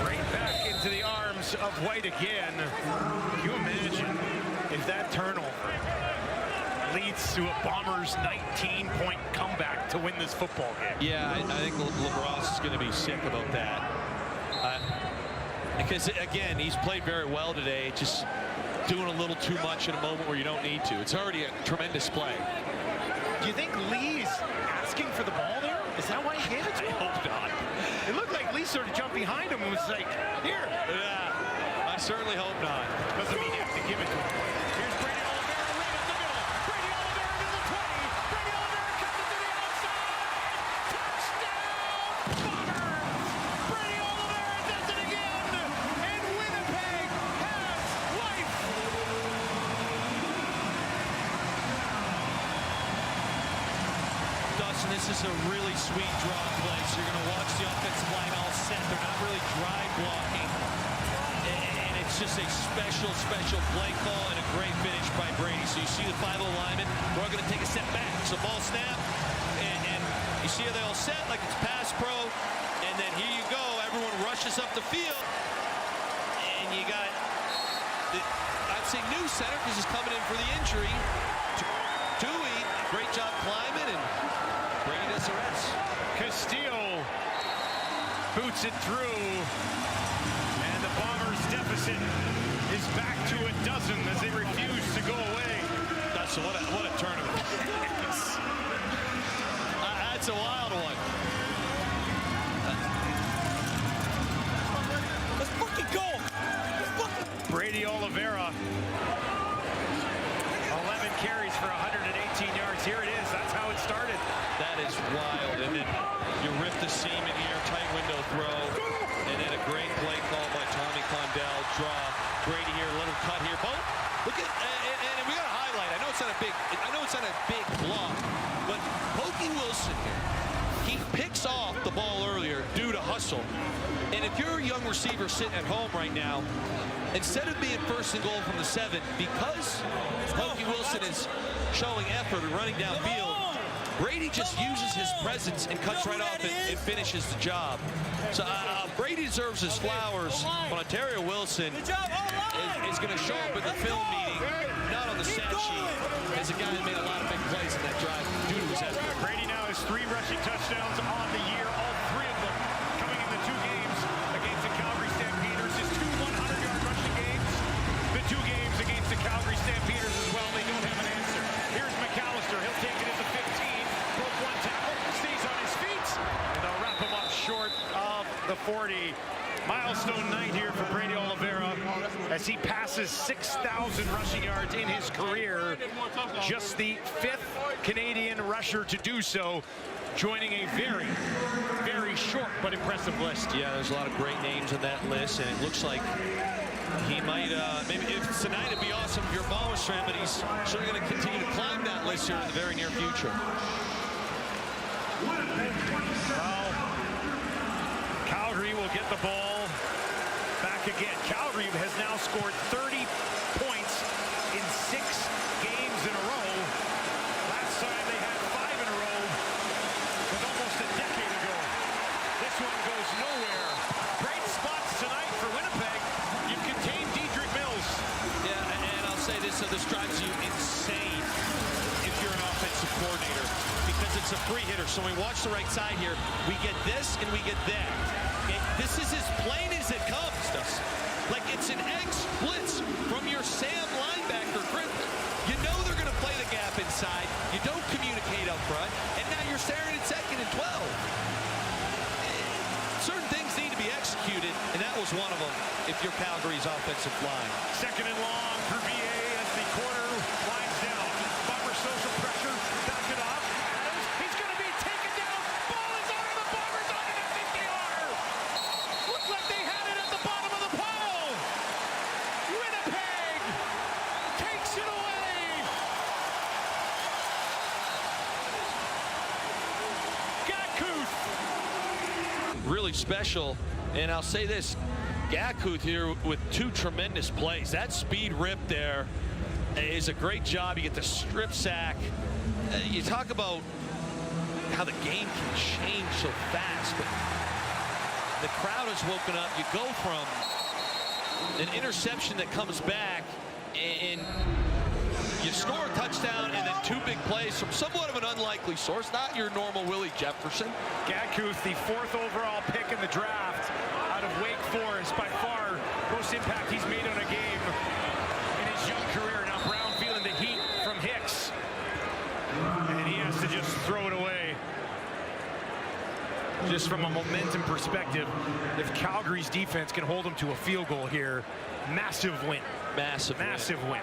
Right back into the arms of White again. Can you imagine if that turnover leads to a Bombers 19-point comeback to win this football game? Yeah, I think LaBrosse is going to be sick about that. Because, again, he's played very well today, just doing a little too much in a moment where you don't need to. It's already a tremendous play. Do you think Lee's asking for the ball there? Is that why he gave it to him? I hope not. It looked like Lee sort of jumped behind him and was like, here. Yeah, I certainly hope not. Doesn't mean you have to give it to him. Here's Brady Oliveira right up the middle. Brady Oliveira to the 20. Brady Oliveira cuts it to the outside. Touchdown, Bombers! Brady Oliveira does it again. And Winnipeg has life. Dustin, this is a really sweet draw play. So you're going to watch the offensive line all set. They're not really drive blocking. And it's just a special play call and a great finish by Brady. So you see the 5 linemen. We're all going to take a step back. So ball snap. And you see how they all set like it's pass pro. And then here you go. Everyone rushes up the field. And you got, I'd say new center because he's coming in for the injury. Dewey, great job climbing, and Brady does the rest. Castillo boots it through, and the Bombers' deficit is back to a dozen as they refuse to go away. So what for 118 yards. Here it is. That's how it started. That is wild. And then you rip the seam in here, tight window throw, and then a great play call by Tommy Condell. Draw. Brady here, little cut here. Both. Look at, and we got a highlight. I know it's not a big block, but Pokey Wilson here, he picks off the ball earlier due to hustle. And if you're a young receiver sitting at home right now, instead of being first and goal from the 7, because Pokey Wilson is showing effort and running downfield, Brady just uses his presence and cuts right off and finishes the job. So Brady deserves his flowers, but Ontario Wilson is going to show up at the film meeting, not on the stat sheet, as a guy that made a lot of big plays in that drive due to his effort. Brady now has 3 rushing touchdowns on the year, all 3 of them coming in the 2 games against the Calgary Stampeders. His 2 100-yard rushing games, the 2 games against the Calgary Stampeders as well. They don't have an answer. Here's McAllister. He'll take it at the 15. Broke 1 tackle, stays on his feet, and they'll wrap him up short of the 40. Milestone night here for Brady Oliveira as he passes 6,000 rushing yards in his career. Just the 5th Canadian rusher to do so, joining a very, very short but impressive list. Yeah, there's a lot of great names on that list, and it looks like he might, maybe if it's tonight, it'd be awesome if you're a Bombers fan, but he's certainly going to continue to climb that list here in the very near future. Well, Calgary will get the ball back again. Calgary has now scored 30 points in 6 games in a row. Last time they had 5 in a row was almost a decade ago. This one goes nowhere. Great spots tonight for Winnipeg. You've contained Dedrick Mills. Yeah, and I'll say this, so this drives you insane if you're an offensive coordinator, because it's a free hitter. So when we watch the right side here, we get this and we get that. This is as plain as it comes, Dustin. Like, it's an egg splits from your Sam linebacker, Griffin. You know they're going to play the gap inside. You don't communicate up front, and now you're staring at 2nd and 12. Certain things need to be executed, and that was one of them if you're Calgary's offensive line. 2nd and long for VA as the corner lines down. Bomber social pressure, back it off. Adams, he's going to be taken down. Ball is out of the Bombers on it. I think they are. Looks like they had it at the bottom of the pile. Winnipeg takes it away. Gakuth. Really special, and I'll say this, Gakuth here with 2 tremendous plays. That speed rip there is a great job. You get the strip sack. You talk about how the game can change so fast, but the crowd has woken up. You go from an interception that comes back, and you score a touchdown, and then 2 big plays from somewhat of an unlikely source, not your normal Willie Jefferson. Gakuth, the 4th overall pick in the draft out of Wake Forest, by far most impact he's made on a game in his young career. Now Brown feeling the heat from Hicks, and he has to just throw it away. Just from a momentum perspective, if Calgary's defense can hold him to a field goal here, massive win. Massive win.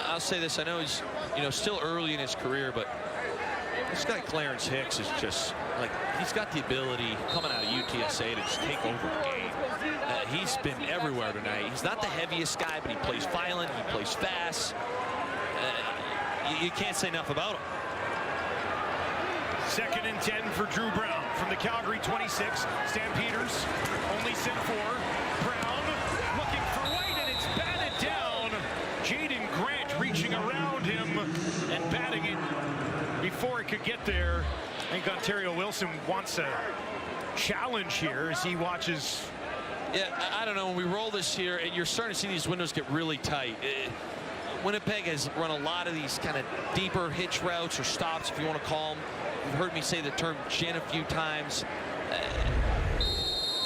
I'll say this, I know he's still early in his career, but this guy Clarence Hicks is just like, he's got the ability coming out of UTSA to just take over a game. He's been everywhere tonight. He's not the heaviest guy, but he plays violent, he plays fast. You can't say enough about him. 2nd and 10 for Drew Brown from the Calgary 26. Stampeders only sent 4. Brown looking for White, and it's batted down. Jaden Grant reaching around him and batting it before it could get there. I think Ontario Wilson wants a challenge here as he watches. Yeah, I don't know. When we roll this here, and you're starting to see these windows get really tight. Winnipeg has run a lot of these kind of deeper hitch routes or stops, if you want to call them. You've heard me say the term gin a few times.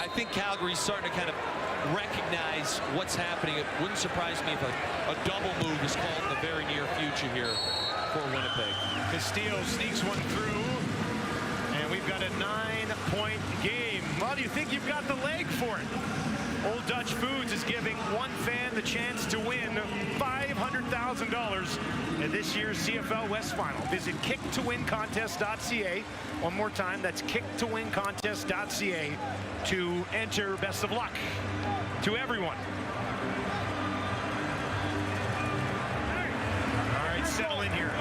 I think Calgary's starting to kind of recognize what's happening. It wouldn't surprise me if a double move is called in the very near future here for Winnipeg. Castillo sneaks one through, and we've got a 9-point game. Well, do you think you've got the leg for it? Old Dutch Foods is giving one fan the chance to win $500,000 in this year's CFL West Final. Visit kicktowincontest.ca. One more time, that's kicktowincontest.ca to enter. Best of luck to everyone. All right, settle in here.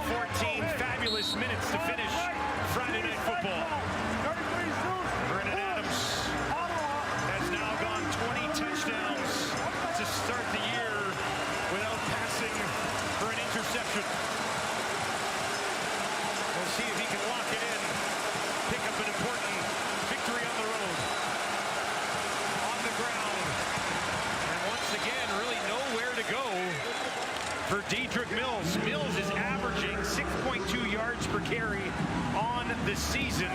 14 fabulous minutes to finish Friday Night Football. Vernon Adams has now gone 20 touchdowns to start the year without passing for an interception. We'll see if he can lock it in, pick up an important victory on the road. On the ground. And once again, really nowhere to go for Dedrick Mills. Mills is averaging 6.2 yards per carry on the season.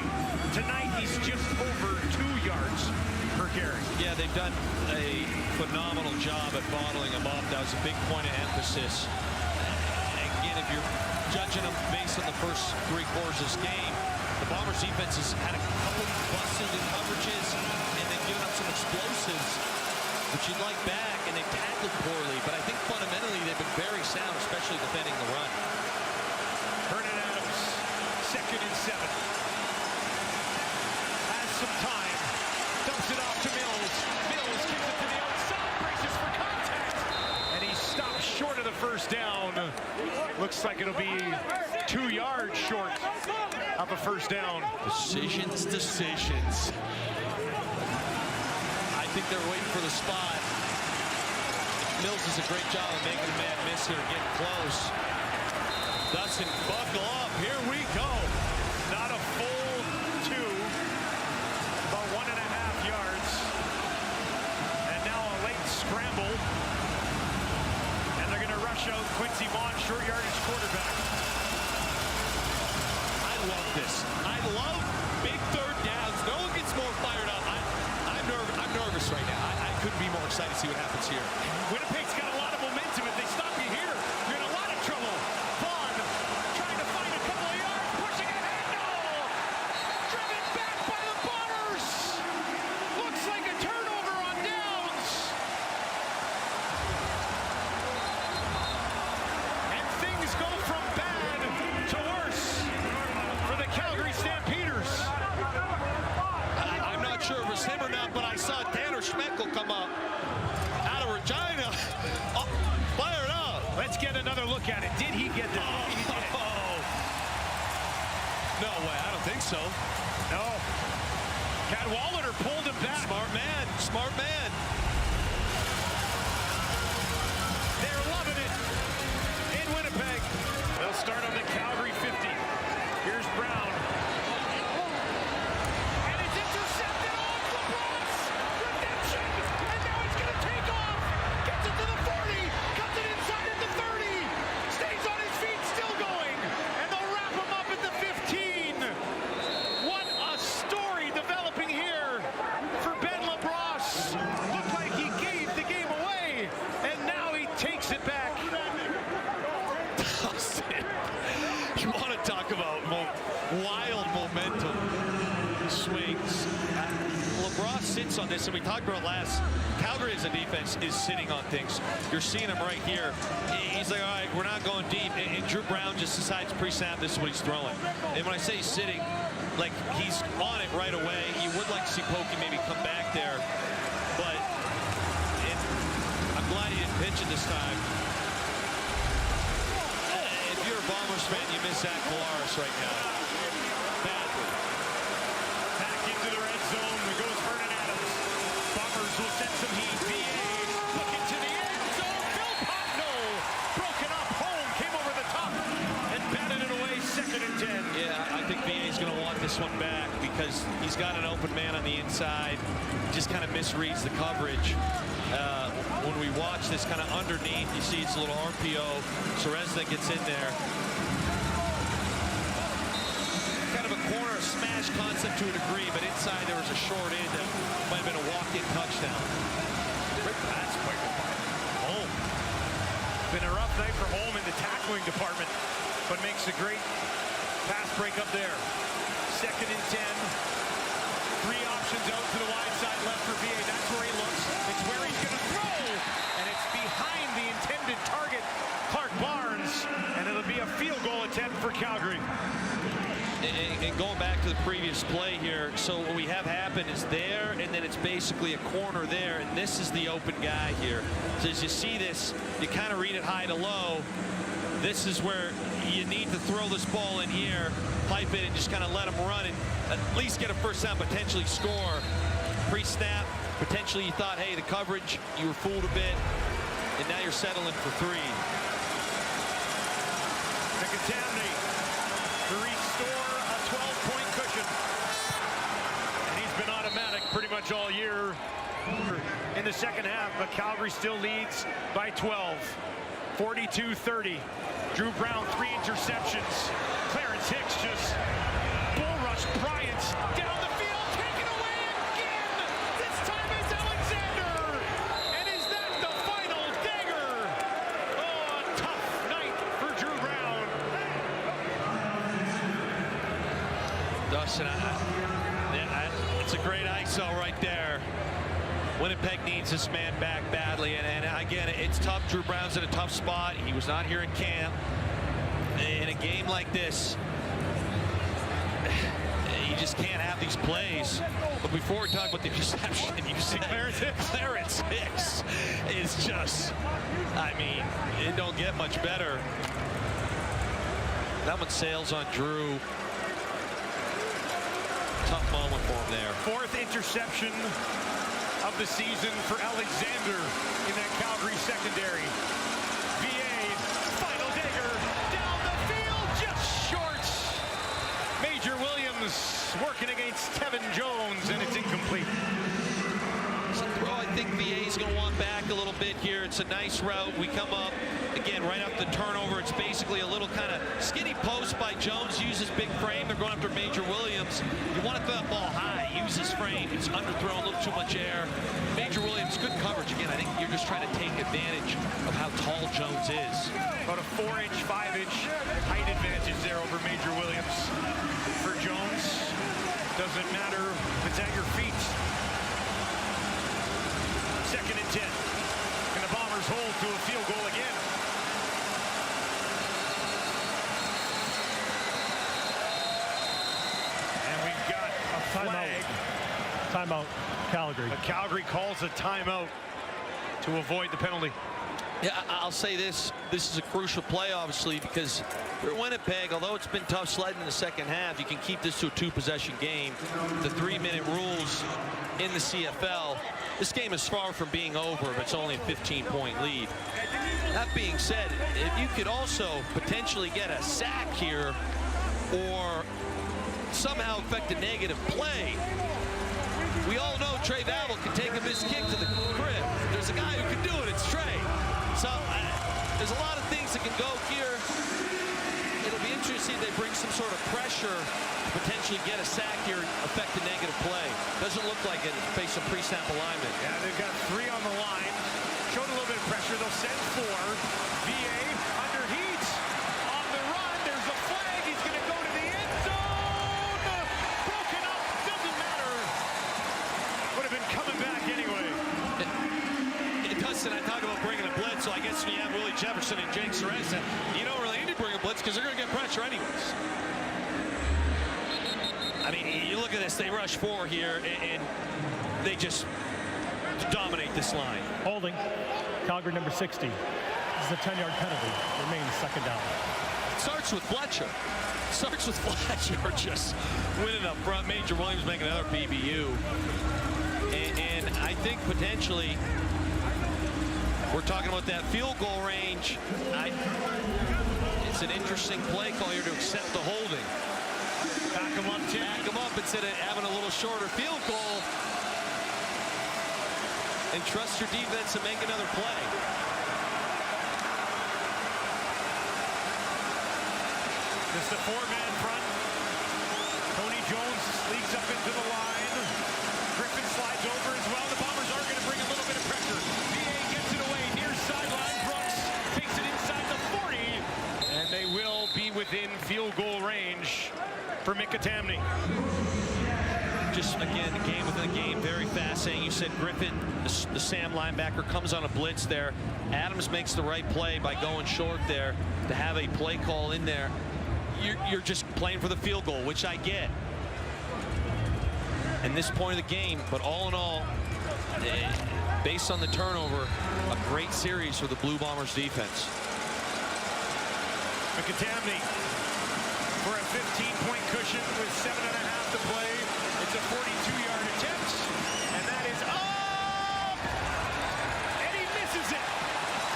Tonight, he's just over 2 yards per carry. Yeah, they've done a phenomenal job at bottling him up. That was a big point of emphasis. And again, if you're judging them based on the first 3 quarters of this game, the Bombers defense has had a couple busted in coverages, and they've given up some explosives, which you'd like back, and they've tackled poorly. But I think fundamentally they've been very sound, especially defending the run. Vernon Adams, 2nd and 7. Has some time. Dumps it off to Mills. Mills gives it to the outside, braces for contact. And he stops short of the first down. Looks like it'll be 2 yards short of a first down. Decisions. I think they're waiting for the spot. Mills does a great job of making a man miss here, getting close. Dustin, buckle up. Here we go. Not a full 2. About 1.5 yards. And now a late scramble. And they're going to rush out Quincy Vaughn, short yardage quarterback. I love this. I love big third downs. No one gets more fired up. I'm nervous right now. I couldn't be more excited to see what happens here. Winnipeg's got a lot of momentum. If they stop you here, you're in a lot of trouble. Vaughn trying to find a couple of yards, pushing ahead. No! Driven back by the Bombers. Looks like a turnover on downs. And things go from bad to worse for the Calgary Stampeders. I'm not sure if it's him or not, but I saw Tanner Schmeckel come up out of Regina. Oh, fired up. Let's get another look at it. Did he get the? He did. Oh. No way. I don't think so. No. Cadwalader pulled him back. Smart man. Smart man. They're loving it in Winnipeg. They'll start on the Calgary 50. Here's Brown. And it's intercepted off the cross. Redemption. And now he's going to take off. Gets it to the 40. Cuts it inside at the 30. Stays on his feet, still going. And they'll wrap him up at the 15. What a story developing here for Ben LaBrosse. Looked like he gave the game away. And now he takes it back. You want to talk about wild momentum swings. LaBrosse sits on this, and we talked about last. Calgary as a defense is sitting on things. You're seeing him right here. He's like, all right, we're not going deep. And Drew Brown just decides pre-snap, this is what he's throwing. And when I say sitting, like he's on it right away. You would like to see Pokey maybe come back there. But I'm glad he didn't pitch it this time. If you're a Bombers fan, you miss Zach Collaros right now. Badly. Back into the red zone. There goes Vernon Adams. Bombers will send some heat. VA looking to the end zone. Phil Potno broken up. Home came over the top and batted it away. 2nd and 10. Yeah, I think VA's going to want this one back because he's got an open man on the inside. Just kind of misreads the coverage. When we watch this kind of underneath, you see it's a little RPO. Cerezza gets in there. Kind of a corner smash concept to a degree, but inside there was a short end that might have been a walk-in touchdown. Great pass by Holm. Been a rough night for Holm in the tackling department, but makes a great pass break up there. 2nd and 10. 3 options out to the wide side left for VA. That's where he looks. Williams, and it'll be a field goal attempt for Calgary. And going back to the previous play here, so what we have happen is there, and then it's basically a corner there, and this is the open guy here. So as you see this, you kind of read it high to low. This is where you need to throw this ball in here, pipe it, and just kind of let him run and at least get a first down, potentially score. Pre-snap, potentially you thought, hey, the coverage, you were fooled a bit, and now you're settling for 3. Mickey to restore a 12-point cushion. And he's been automatic pretty much all year in the second half, but Calgary still leads by 12. 42-30. Drew Brown, 3 interceptions. Clarence Hicks just bull rush Bryant down the field, taken away again. This time it's Alexander. And is that the final dagger? Oh, a tough night for Drew Brown. Dustin, it's a great ISO right there. Winnipeg needs this man back badly, and again, it's tough. Drew Brown's in a tough spot. He was not here in camp. In a game like this, you just can't have these plays. But before we talk about the interception, you see Clarence Hicks is just, I mean, it don't get much better. That one sails on Drew. Tough moment for him there. 4th interception of the season for Alexander in that Calgary secondary. VA, final dagger, down the field, just short. Major Williams working against Tevin Jones, and it's incomplete. I think VA's going to want back a little bit here. It's a nice route. We come up, again, right up the turnover. It's basically a little kind of skinny post by Jones. Uses big frame. They're going after Major Williams. You want to throw that ball high. Use his frame. It's underthrown, a little too much air. Major Williams, good coverage. Again, I think you're just trying to take advantage of how tall Jones is. About a 4-inch, 5-inch height advantage there over Major Williams. For Jones, doesn't matter if it's at your feet. 2nd and 10. And the Bombers hold to a field goal again. And we've got a flag. Timeout, Calgary. But Calgary calls a timeout to avoid the penalty. Yeah, I'll say this. This is a crucial play, obviously, because for Winnipeg, although it's been tough sledding in the second half, you can keep this to a 2-possession game. The 3-minute rules in the CFL. This game is far from being over, but it's only a 15-point lead. That being said, if you could also potentially get a sack here or somehow affect a negative play, we all know Trey Vavel can take a missed kick to the crib. There's a guy who can do it. It's Trey. So there's a lot of things that can go here. It'll be interesting if they bring some sort of pressure to potentially get a sack here and affect a negative play. Doesn't look like it based on pre-snap alignment. Yeah, they've got 3 on the line. Showed a little bit of pressure. They'll send 4. VA under heat. On the run. There's a flag. He's going to go to the end zone. Broken up. Doesn't matter. Would have been coming back anyway. Dustin, I talk about bringing a blitz, so I guess when you have Willie Jefferson and Jake Sorreza, you don't really need to bring a blitz because they're going to get pressure anyways. I mean, you look at this, they rush 4 here, and they just dominate this line. Holding, Calgary number 60. This is a 10-yard penalty. Remains 2nd down. Starts with Fletcher. Just winning up front. Major Williams making another PBU. And I think potentially we're talking about that field goal range. It's an interesting play call here to accept the holding. Back him up, Tim. Back him up instead of having a little shorter field goal. And trust your defense to make another play. Just a 4-man front. Tony Jones leaks up into the line. Griffin slides over as well. The Bombers are going to bring a little bit of pressure. VA gets it away near sideline. Brooks takes it inside the 40. And they will be within field goal range for Mickey. just, again, the game within the game, very fascinating. You said Griffin, the Sam linebacker, comes on a blitz there. Adams makes the right play by going short there to have a play call in there. You're just playing for the field goal, which I get in this point of the game. But all in all, based on the turnover, a great series for the Blue Bombers defense. McAtamney for a 15-point cushion with 7.5 to play. It's a 42-yard attempt, and that is up! And he misses it.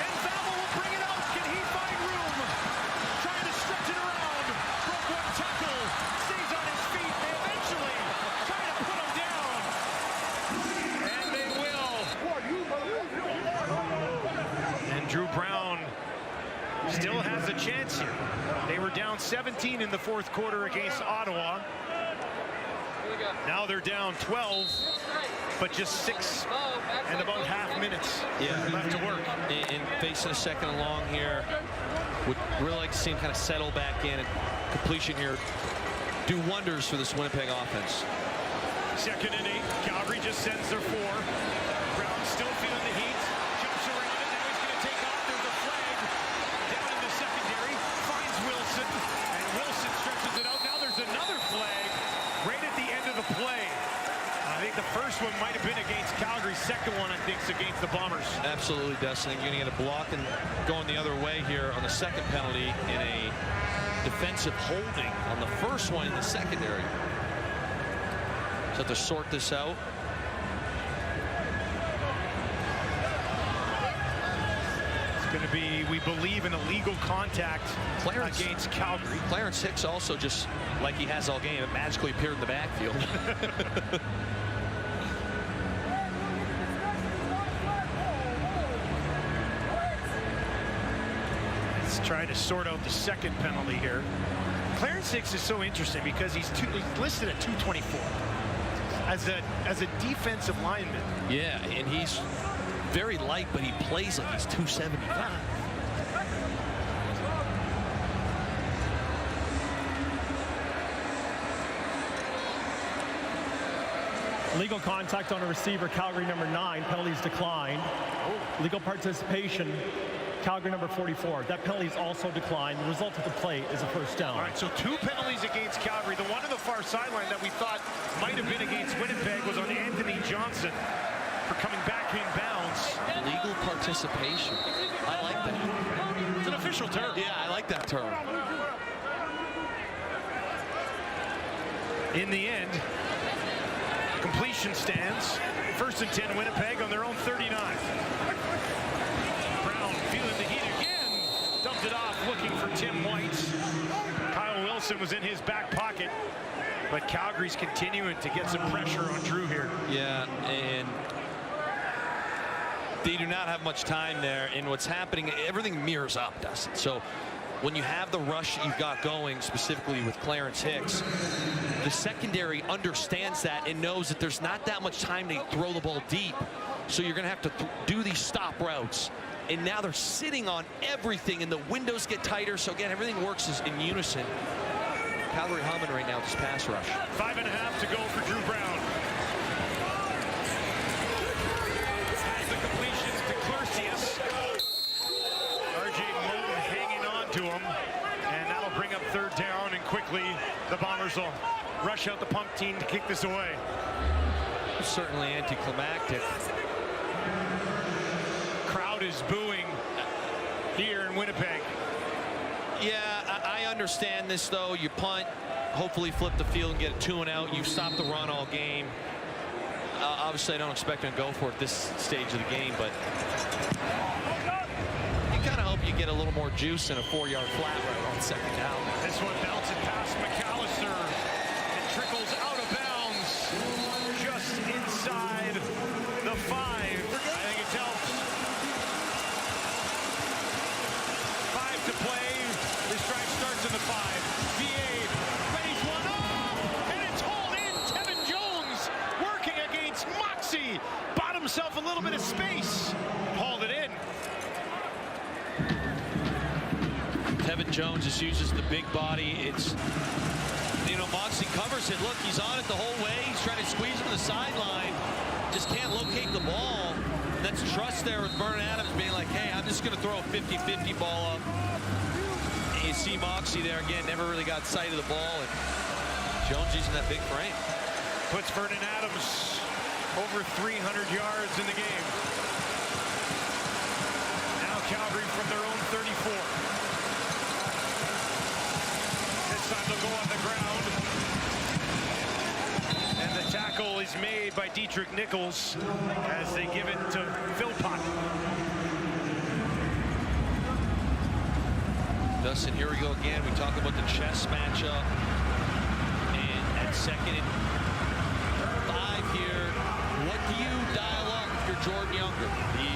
And Valvo will bring it out. Can he find room? Trying to stretch it around. Broke one tackle. Stays on his feet. They eventually try to put him down. And they will. And Drew Brown still has a chance here. They were down 17 in the fourth quarter against Ottawa. Now they're down 12, but just 6 and about half minutes left to work. And facing a second and long here, would really like to see him kind of settle back in, and completion here do wonders for this Winnipeg offense. 2nd and 8. Calgary just sends their 4. Brown still feeling the heat. Jumps around it. Now he's going to take off. There's a flag down in the secondary. Finds Wilson. And Wilson stretches it out. Now there's another flag right at the end of the play. I think the first one might have been against Calgary. Second one, I think, is against the Bombers. Absolutely, Dustin. You're going to get a block and going the other way here on the second penalty in a defensive holding on the first one in the secondary. So have to sort this out. It's going to be, we believe, an illegal contact against Calgary. Clarence Hicks also, just like he has all game, magically appeared in the backfield. Let's try to sort out the second penalty here. Clarence Hicks is so interesting because he's listed at 224 as a defensive lineman. Yeah, and he's very light, but he plays like he's 275. Legal contact on a receiver, Calgary number 9, penalties declined. Legal participation, Calgary number 44. That penalty is also declined. The result of the play is a first down. All right, so 2 penalties against Calgary. The one on the far sideline that we thought might have been against Winnipeg was on Anthony Johnson for coming back in bounds. Legal participation. I like that. It's an official term. Yeah, I like that term. In the end, completion stands. 1st and 10 Winnipeg on their own 39. Brown feeling the heat again. Dumped it off looking for Tim White. Kyle Wilson was in his back pocket. But Calgary's continuing to get some pressure on Drew here. Yeah, and they do not have much time there. And what's happening, everything mirrors up, Dustin. So when you have the rush you've got going, specifically with Clarence Hicks, the secondary understands that and knows that there's not that much time to throw the ball deep. So you're going to have to do these stop routes. And now they're sitting on everything, and the windows get tighter. So again, everything works in unison. Calgary humming right now with this pass rush. 5.5 to go for Drew Brown. Has the completions to Clarcius. R.J. Moulton hanging on to him. And that'll bring up 3rd down, and quickly the Bombers will rush out the punt team to kick this away. Certainly anticlimactic. Crowd is booing here in Winnipeg. Yeah, I understand this, though. You punt, hopefully flip the field and get a 2 and out. You've stopped the run all game. Obviously, I don't expect them to go for it this stage of the game, but you kind of hope you get a little more juice in a 4-yard flat route on 2nd down. This one bouncing past McAllister. It trickles out of bounds just inside the 5. I think it's out. 5 to play. This drive starts in the 5. VA readies one up, and it's hauled in. Tevin Jones working against Moxie. Bought himself a little bit of space. Hauled it in. Tevin Jones just uses the big body. It's, you know, Moxie covers it. Look, he's on it the whole way. He's trying to squeeze him to the sideline. Just can't locate the ball. And that's trust there with Vernon Adams being like, hey, I'm just going to throw a 50-50 ball up. And you see Moxie there again, never really got sight of the ball. And Jones using that big frame. Puts Vernon Adams over 300 yards in the game. Now Calgary from their own 34. This time they'll go on the ground. And the tackle is made by Dietrich Nichols as they give it to Philpott. Dustin, here we go again. We talk about the chess matchup. And at 2nd and 5 here, what do you dial up if you're Jordan Younger? Do you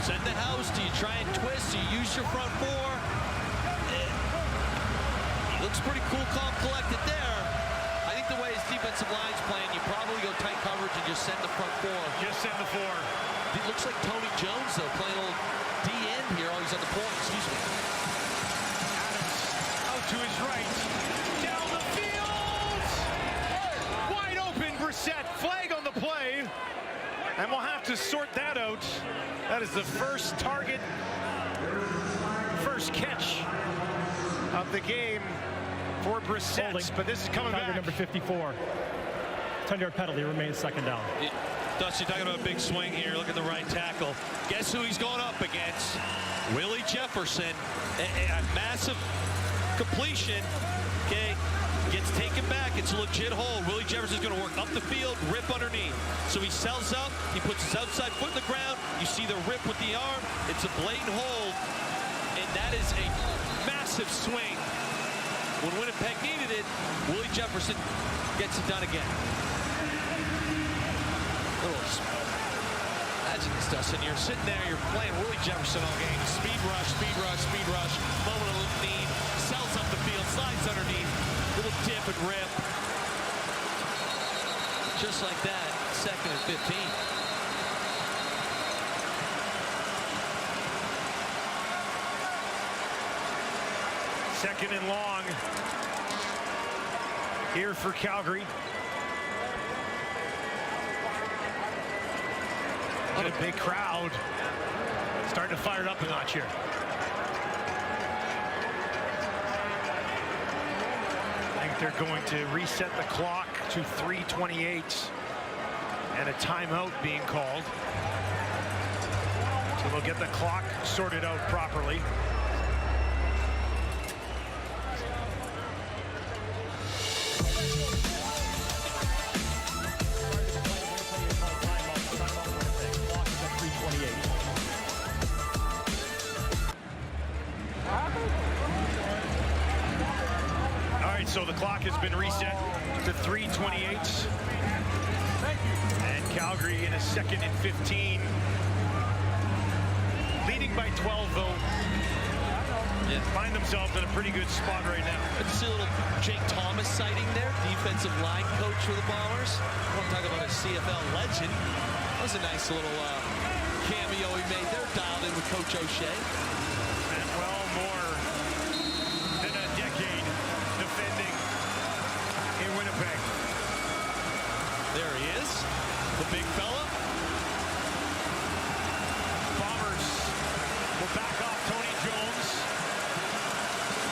send the house? Do you try and twist? Do you use your front four? He looks pretty cool, calm, collected there. I think the way his defensive line's playing, you probably go tight coverage and just send the front four. Just send the four. It looks like Tony Jones, though, playing a little D end here. Oh, he's on the point. Excuse me. Out to his right. Down the field. Wide open, Brissett. Flag on the play. And we'll have to sort that out. That is the first target, first catch of the game for Brissett. But this is coming back. Number 54. 10-yard penalty, remains 2nd down. Dusty talking about a big swing here. Look at the right tackle. Guess who he's going up against? Willie Jefferson. A massive completion. Okay, gets taken back. It's a legit hold. Willie Jefferson's going to work up the field, rip underneath. So he sells up. He puts his outside foot in the ground. You see the rip with the arm. It's a blatant hold. And that is a massive swing. When Winnipeg needed it, Willie Jefferson gets it done again. Imagine this, Dustin. You're sitting there, you're playing Willie Jefferson all game. Speed rush, speed rush, speed rush. Moment of need. Sells up the field, slides underneath. Little dip and rip. Just like that, 2nd and 15. Second and long here for Calgary. What a big crowd. Starting to fire it up a notch here. I think they're going to reset the clock to 3:28 and a timeout being called. So they'll get the clock sorted out properly. So the clock has been reset to 3:28. And Calgary in a 2nd and 15. Leading by 12, though. Yeah. Find themselves in a pretty good spot right now. I see a little Jake Thomas sighting there, defensive line coach for the Bombers. I want to talk about a CFL legend. That was a nice little cameo he made there, dialed in with Coach O'Shea. And well, more than a decade defending in Winnipeg. There he is, the big fella. Bombers will back off Tony Jones.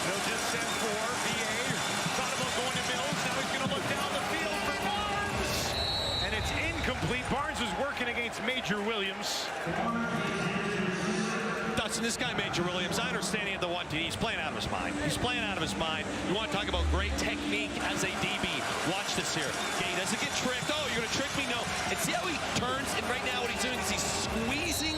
They'll just send for VA. Thought about going to Mills. Now he's going to look down the field for Barnes. And it's incomplete. Barnes was working against Major Williams. Dustin, this guy Major Williams, I understand he had the 1-2. He's playing out of his mind. He's playing out of his mind. You want to talk about great technique as a DB. Watch this here. Okay, he doesn't get tricked. Oh, you're going to trick me? No. And see how he turns? And right now what he's doing is he's squeezing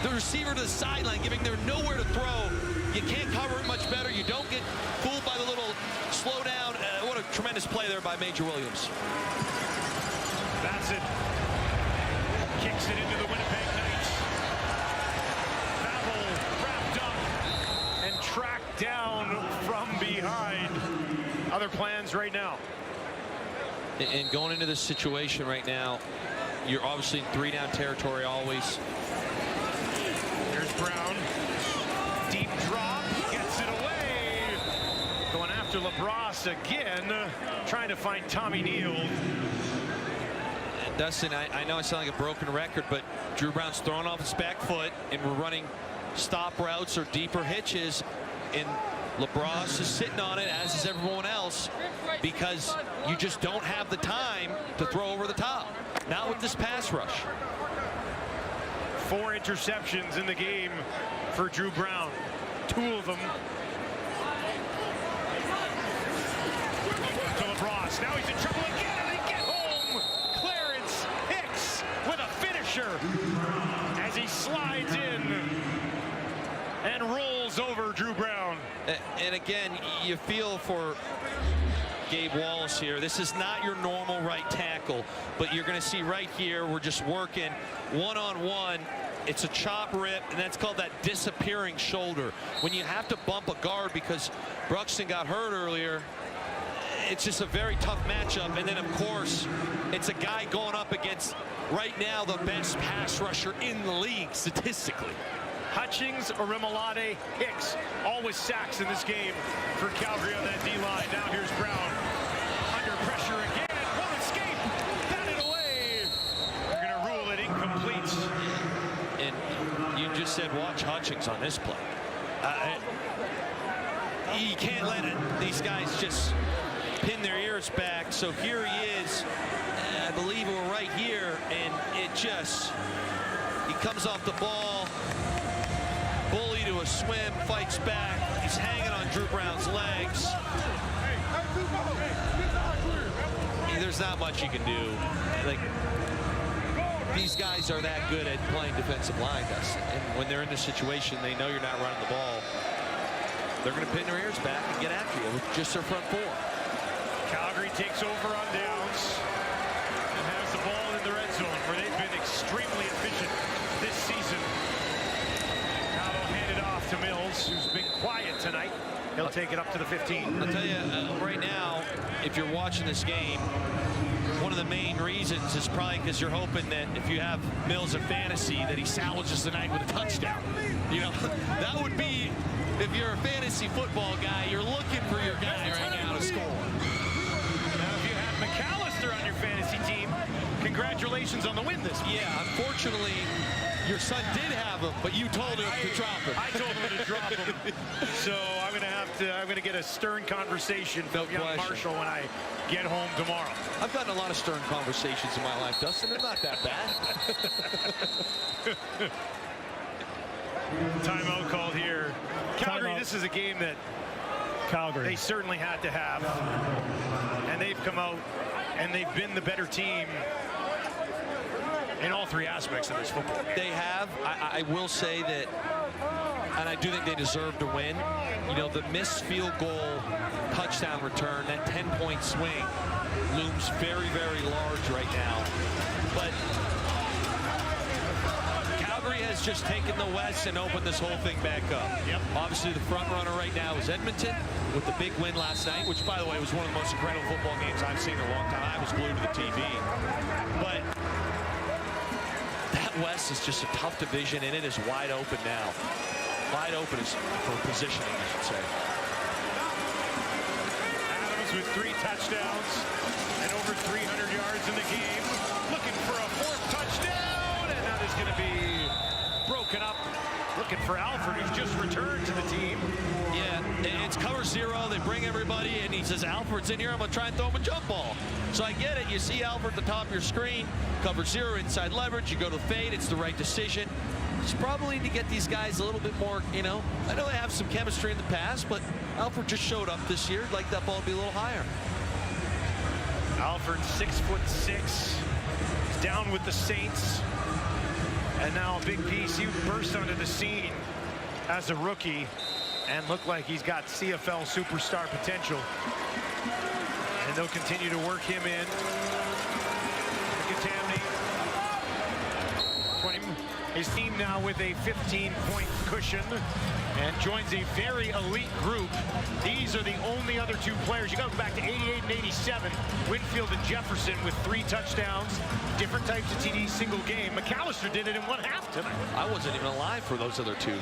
the receiver to the sideline, giving them nowhere to throw. You can't cover it much better. You don't get fooled by the little slow down. What a tremendous play there by Major Williams. That's it. Kicks it into the Winnipeg Knights. Babel wrapped up and tracked down from behind. Other plans right now. And going into this situation right now, you're obviously in 3-down territory always. Here's Brown. Deep drop. He gets it away. Going after after LaBrosse again, trying to find Tommy Neal. Dustin, I know I sound like a broken record, but Drew Brown's throwing off his back foot, and we're running stop routes or deeper hitches, and LaBrosse is sitting on it, as is everyone else, because you just don't have the time to throw over the top. Not with this pass rush. 4 interceptions in the game for Drew Brown. 2 of them to LaBrosse. Now he's in trouble again, and they get home. Clarence Hicks with a finisher as he slides in and rolls over Drew Brown. And again, you feel for Gabe Wallace here. This is not your normal right tackle, but you're going to see right here, we're just working one-on-one. It's a chop rip, and that's called that disappearing shoulder. When you have to bump a guard because Bruxton got hurt earlier, it's just a very tough matchup. And then, of course, it's a guy going up against, right now, the best pass rusher in the league statistically. Hutchings, Orimolade, Hicks, always sacks in this game for Calgary on that D-line. Now here's Brown under pressure again. Won't escape. Batted away. We're going to rule it incomplete. And you just said watch Hutchings on this play. You can't let these guys just pin their ears back. So here he is. I believe we're right here, and he comes off the ball. Bully to a swim, fights back. He's hanging on Drew Brown's legs. There's not much you can do. Like, these guys are that good at playing defensive line, Dustin. And when they're in this situation, they know you're not running the ball. They're going to pin their ears back and get after you with just their front 4. Calgary takes over on downs and has the ball in the red zone, where they've been extremely efficient this season. Now they'll hand it off to Mills, who's been quiet tonight. He'll take it up to the 15. I'll tell you, right now, if you're watching this game, one of the main reasons is probably because you're hoping that if you have Mills in fantasy, that he salvages the night with a touchdown. You know, that would be, if you're a fantasy football guy, you're looking for your guy right now to score. Now, if you have McAllister on your fantasy team, congratulations on the win this week. Yeah, unfortunately, your son did have him, but you told him to drop him. I told him to drop him. So I'm going to get a stern conversation from young Marshall when I get home tomorrow. I've gotten a lot of stern conversations in my life, Dustin. They're not that bad. Timeout called here. Calgary, this is a game that they certainly had to have. And they've come out and they've been the better team in all 3 aspects of this football game. They have. I will say that, and I do think they deserve to win. You know, the missed field goal touchdown return, that 10-point swing, looms very, very large right now. But Calgary has just taken the West and opened this whole thing back up. Yep. Obviously, the front runner right now is Edmonton with the big win last night, which, by the way, was one of the most incredible football games I've seen in a long time. I was glued to the TV. But that West is just a tough division, and it is wide open now. Wide open is for positioning, I should say. Adams with 3 touchdowns and over 300 yards in the game. Looking for a 4th touchdown, and now there's going to be broken up. Looking for Alford, who's just returned to the team. Yeah, it's cover 0. They bring everybody, and he says, Alfred's in here. I'm going to try and throw him a jump ball. So I get it. You see Alfred at the top of your screen. Cover 0, inside leverage. You go to fade. It's the right decision. Just probably need to get these guys a little bit more, you know. I know they have some chemistry in the past, but Alfred just showed up this year. I'd like that ball to be a little higher. Alford, 6'6". He's down with the Saints. And now a big piece. He burst onto the scene as a rookie and looked like he's got CFL superstar potential. And they'll continue to work him in. Katamni. His team now with a 15-point cushion and joins a very elite group. These are the only other 2 players. You got to go back to 88 and 87. Winfield and Jefferson with 3 touchdowns, different types of TDs, single game. McAllister did it in 1/2 tonight. I wasn't even alive for those other 2.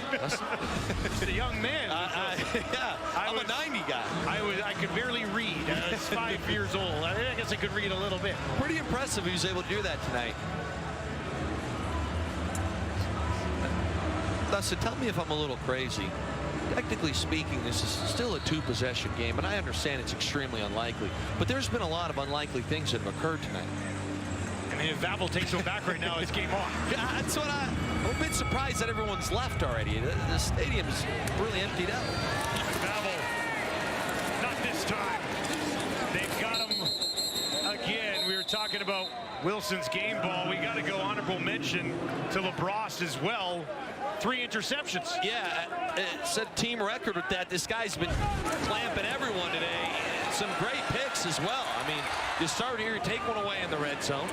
The young man. Yeah. I I'm a 90 guy. I could barely read. I was 5 years old. I guess I could read a little bit. Pretty impressive he was able to do that tonight. Dustin, tell me if I'm a little crazy. Technically speaking, this is still a 2-possession game, and I understand it's extremely unlikely. But there's been a lot of unlikely things that have occurred tonight. I mean, if Vavel takes him back right now, it's game on. Yeah, that's what I'm a bit surprised that everyone's left already. The stadium is really emptied out. Vavel, not this time. They've got him again. We were talking about Wilson's game ball. We got to go honorable mention to LaBrosse as well. 3 interceptions. Yeah, it set team record with that. This guy's been clamping everyone today. Some great picks as well. I mean, you start here, you take one away in the red zone.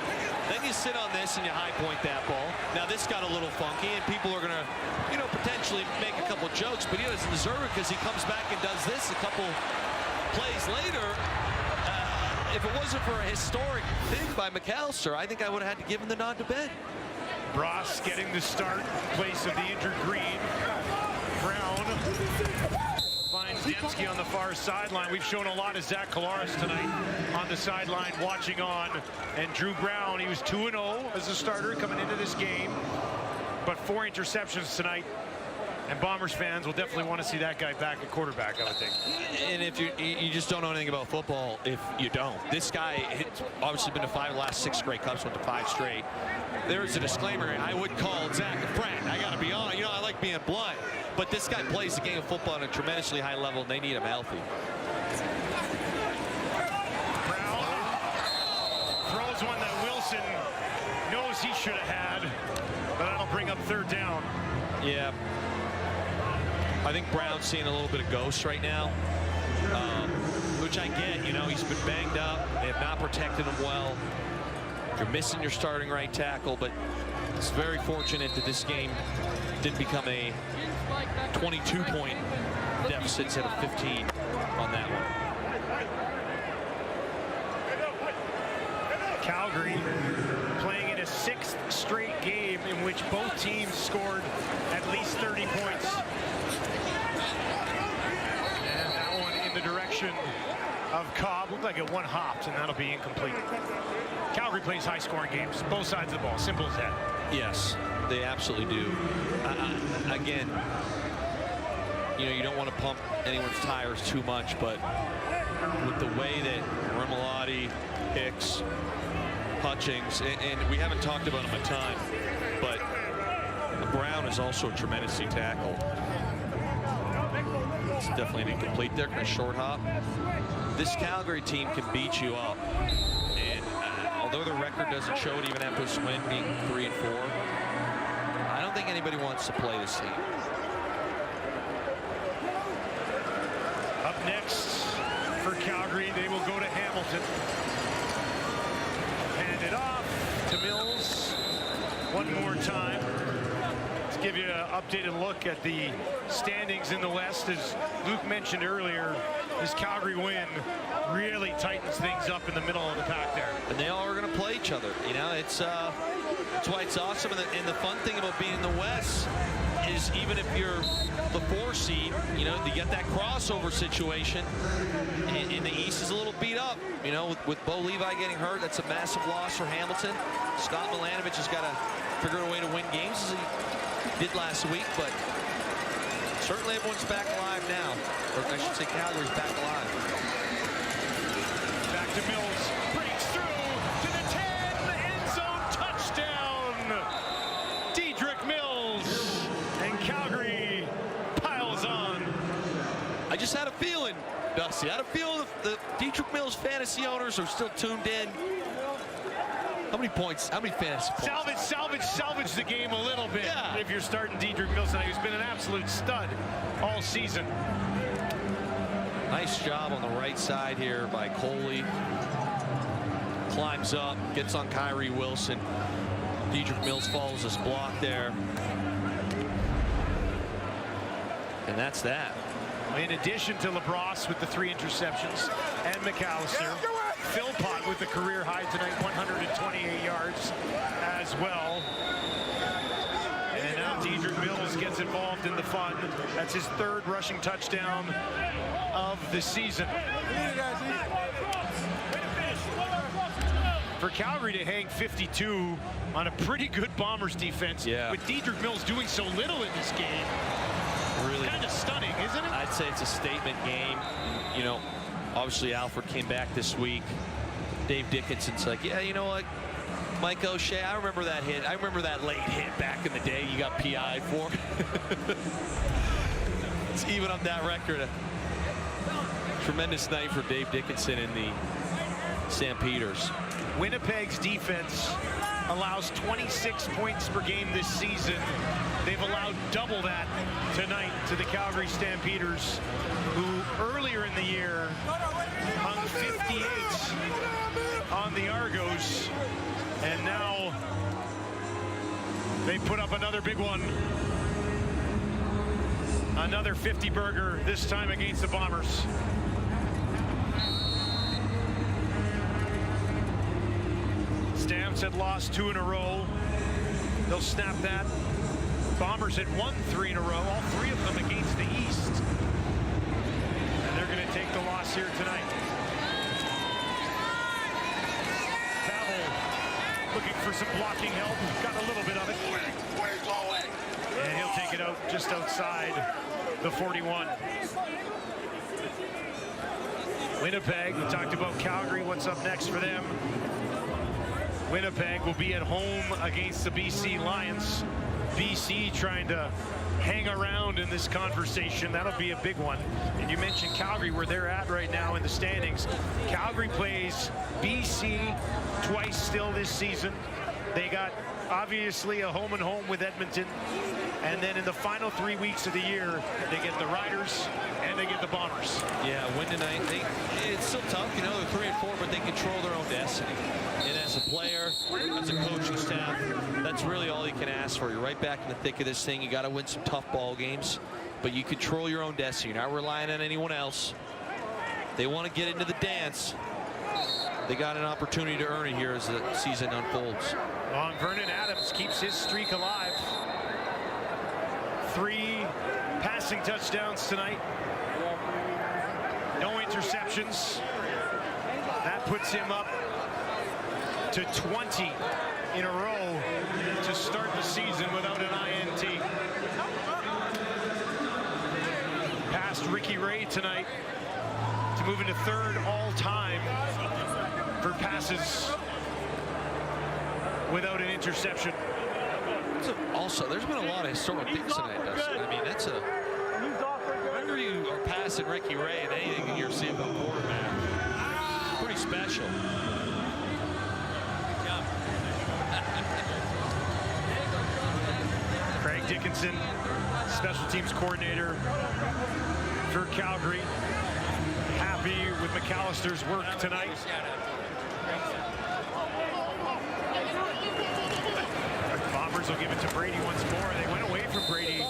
Then you sit on this and you high point that ball. Now this got a little funky, and people are going to, potentially make a couple jokes, but he doesn't deserve it because he comes back and does this a couple plays later. If it wasn't for a historic thing by McAllister, I think I would have had to give him the nod to bed. Bross getting the start in place of the injured Green. Brown finds Dembski on the far sideline. We've shown a lot of Zach Collaros tonight on the sideline watching on. And Drew Brown, he was 2-0 as a starter coming into this game. But 4 interceptions tonight. And Bombers fans will definitely want to see that guy back at quarterback, I would think. And if you just don't know anything about football if you don't. This guy has obviously been to 5 of the last 6 Grey Cups, went to 5 straight. There's a disclaimer. I would call Zach a friend. I got to be on. I like being blunt. But this guy plays the game of football at a tremendously high level, and they need him healthy. Brown throws one that Wilson knows he should have had, but that'll bring up 3rd down. Yeah. I think Brown's seeing a little bit of ghost right now, which I get. He's been banged up. They have not protected him well. You're missing your starting right tackle, but it's very fortunate that this game didn't become a 22-point deficit instead of 15 on that one. Calgary playing in a 6th straight game in which both teams scored at least 30 points. And that one in the direction of Cobb. Looked like it one-hopped, and that'll be incomplete. Calgary plays high-scoring games, both sides of the ball. Simple as that. Yes, they absolutely do. Again, you don't want to pump anyone's tires too much, but with the way that Remilati, Hicks, Hutchings, and we haven't talked about him a ton, but Brown is also a tremendous tackle. It's definitely an incomplete there, kind of short hop. This Calgary team can beat you up, and although the record doesn't show it even after this win being 3-4, I don't think anybody wants to play this team. Up next for Calgary, they will go to Hamilton. Hand it off to Mills one more time. Let's give you an updated look at the standings in the West. As Luke mentioned earlier, this Calgary win really tightens things up in the middle of the pack there. And they all are going to play each other. It's that's why it's awesome. And the fun thing about being in the West is even if you're the 4 seed, you get that crossover situation. In the East is a little beat up, with Bo Levi getting hurt. That's a massive loss for Hamilton. Scott Milanovich has got to figure out a way to win games as he did last week, but certainly everyone's back alive now. Or I should say Calgary's back alive. Back to Mills, breaks through to the 10, end zone touchdown. Dedrick Mills, and Calgary piles on. I just had a feeling, Dusty. I had a feeling the Dedrick Mills fantasy owners are still tuned in. How many points? How many fantasy points? Salvage the game a little bit. Yeah. If you're starting Dedrick Mills tonight, who's been an absolute stud all season. Nice job on the right side here by Coley. Climbs up, gets on Kyrie Wilson. Dedrick Mills follows his block there. And that's that. In addition to LaBrosse with the 3 interceptions and McAllister, Philpott with the career high tonight, 128 yards as well. And now Dedrick Mills gets involved in the fun. That's his 3rd rushing touchdown of the season. For Calgary to hang 52 on a pretty good Bombers defense, with Dedrick Mills doing so little in this game, Really kind of stunning, isn't it? I'd say it's a statement game. You know, obviously Alfred came back this week. Dave Dickinson's like, yeah, you know what, Mike O'Shea, I remember that hit. I remember that late hit back in the day you got PI'd for. It's even up that record. A tremendous night for Dave Dickinson and the Stampeders. Winnipeg's defense allows 26 points per game this season. They've allowed double that tonight to the Calgary Stampeders, who earlier in the year hung 58 on the Argos, and now they put up another big one. Another 50-burger, this time against the Bombers. Stamps had lost 2 in a row. They'll snap that. Bombers had won 3 in a row, all 3 of them against the East. And they're going to take the loss here tonight. Pavel looking for some blocking help. Got a little bit of it. And he'll take it out just outside the 41. Winnipeg, we talked about Calgary. What's up next for them? Winnipeg will be at home against the BC Lions. BC trying to hang around in this conversation. That'll be a big one. And you mentioned Calgary, where they're at right now in the standings. Calgary plays BC twice still this season. They got obviously a home and home with Edmonton. And then in the final 3 weeks of the year, they get the Riders and they get the Bombers. Yeah, win tonight. It's still tough, you know, they're 3-4, but they control their own destiny. And as a player, as a coaching staff, that's really all you can ask for. You're right back in the thick of this thing. You got to win some tough ball games, but you control your own destiny. You're not relying on anyone else. They want to get into the dance. They got an opportunity to earn it here as the season unfolds. Long Vernon Adams keeps his streak alive. 3 passing touchdowns tonight. No interceptions. That puts him up to 20 in a row to start the season without an INT. Passed Ricky Ray tonight to move into 3rd all-time for passes without an interception. Also, there's been a lot of historic picks tonight, Dustin. I mean, that's a... Whenever you are passing Ricky Ray and anything in your CFL quarterback, pretty special. Craig Dickinson, special teams coordinator for Calgary. Happy with McAllister's work tonight. Bombers will give it to Brady once more. They went away from Brady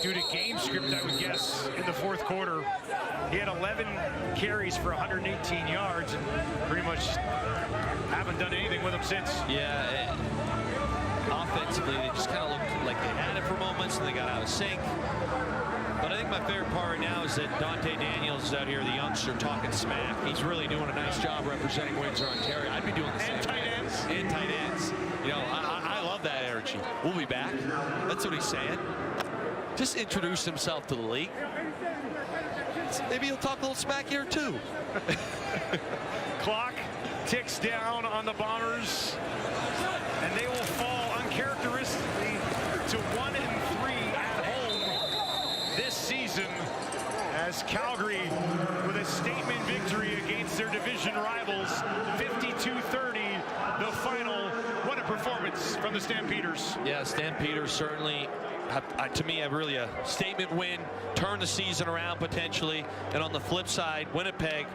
due to game script, I would guess, in the 4th quarter. He had 11 carries for 118 yards and pretty much haven't done anything with him since. Yeah, offensively, they just kind of looked like they had it for moments and they got out of sync. But I think my favorite part right now is that Dante Daniels is out here, the youngster, talking smack. He's really doing a nice job representing Windsor, Ontario. I'd be doing the same. And tight ends. And tight ends. You know, I love that energy. We'll be back. That's what he's saying. Just introduce himself to the league. Maybe he'll talk a little smack here too. Clock ticks down on the Bombers, and they will fall uncharacteristically to 1-3 at home this season, as Calgary with a statement victory against their division rivals, 52-30, the final. What a performance from the Stampeders. Yeah, Stampeders certainly, to me, really a statement win, turn the season around potentially. And on the flip side, Winnipeg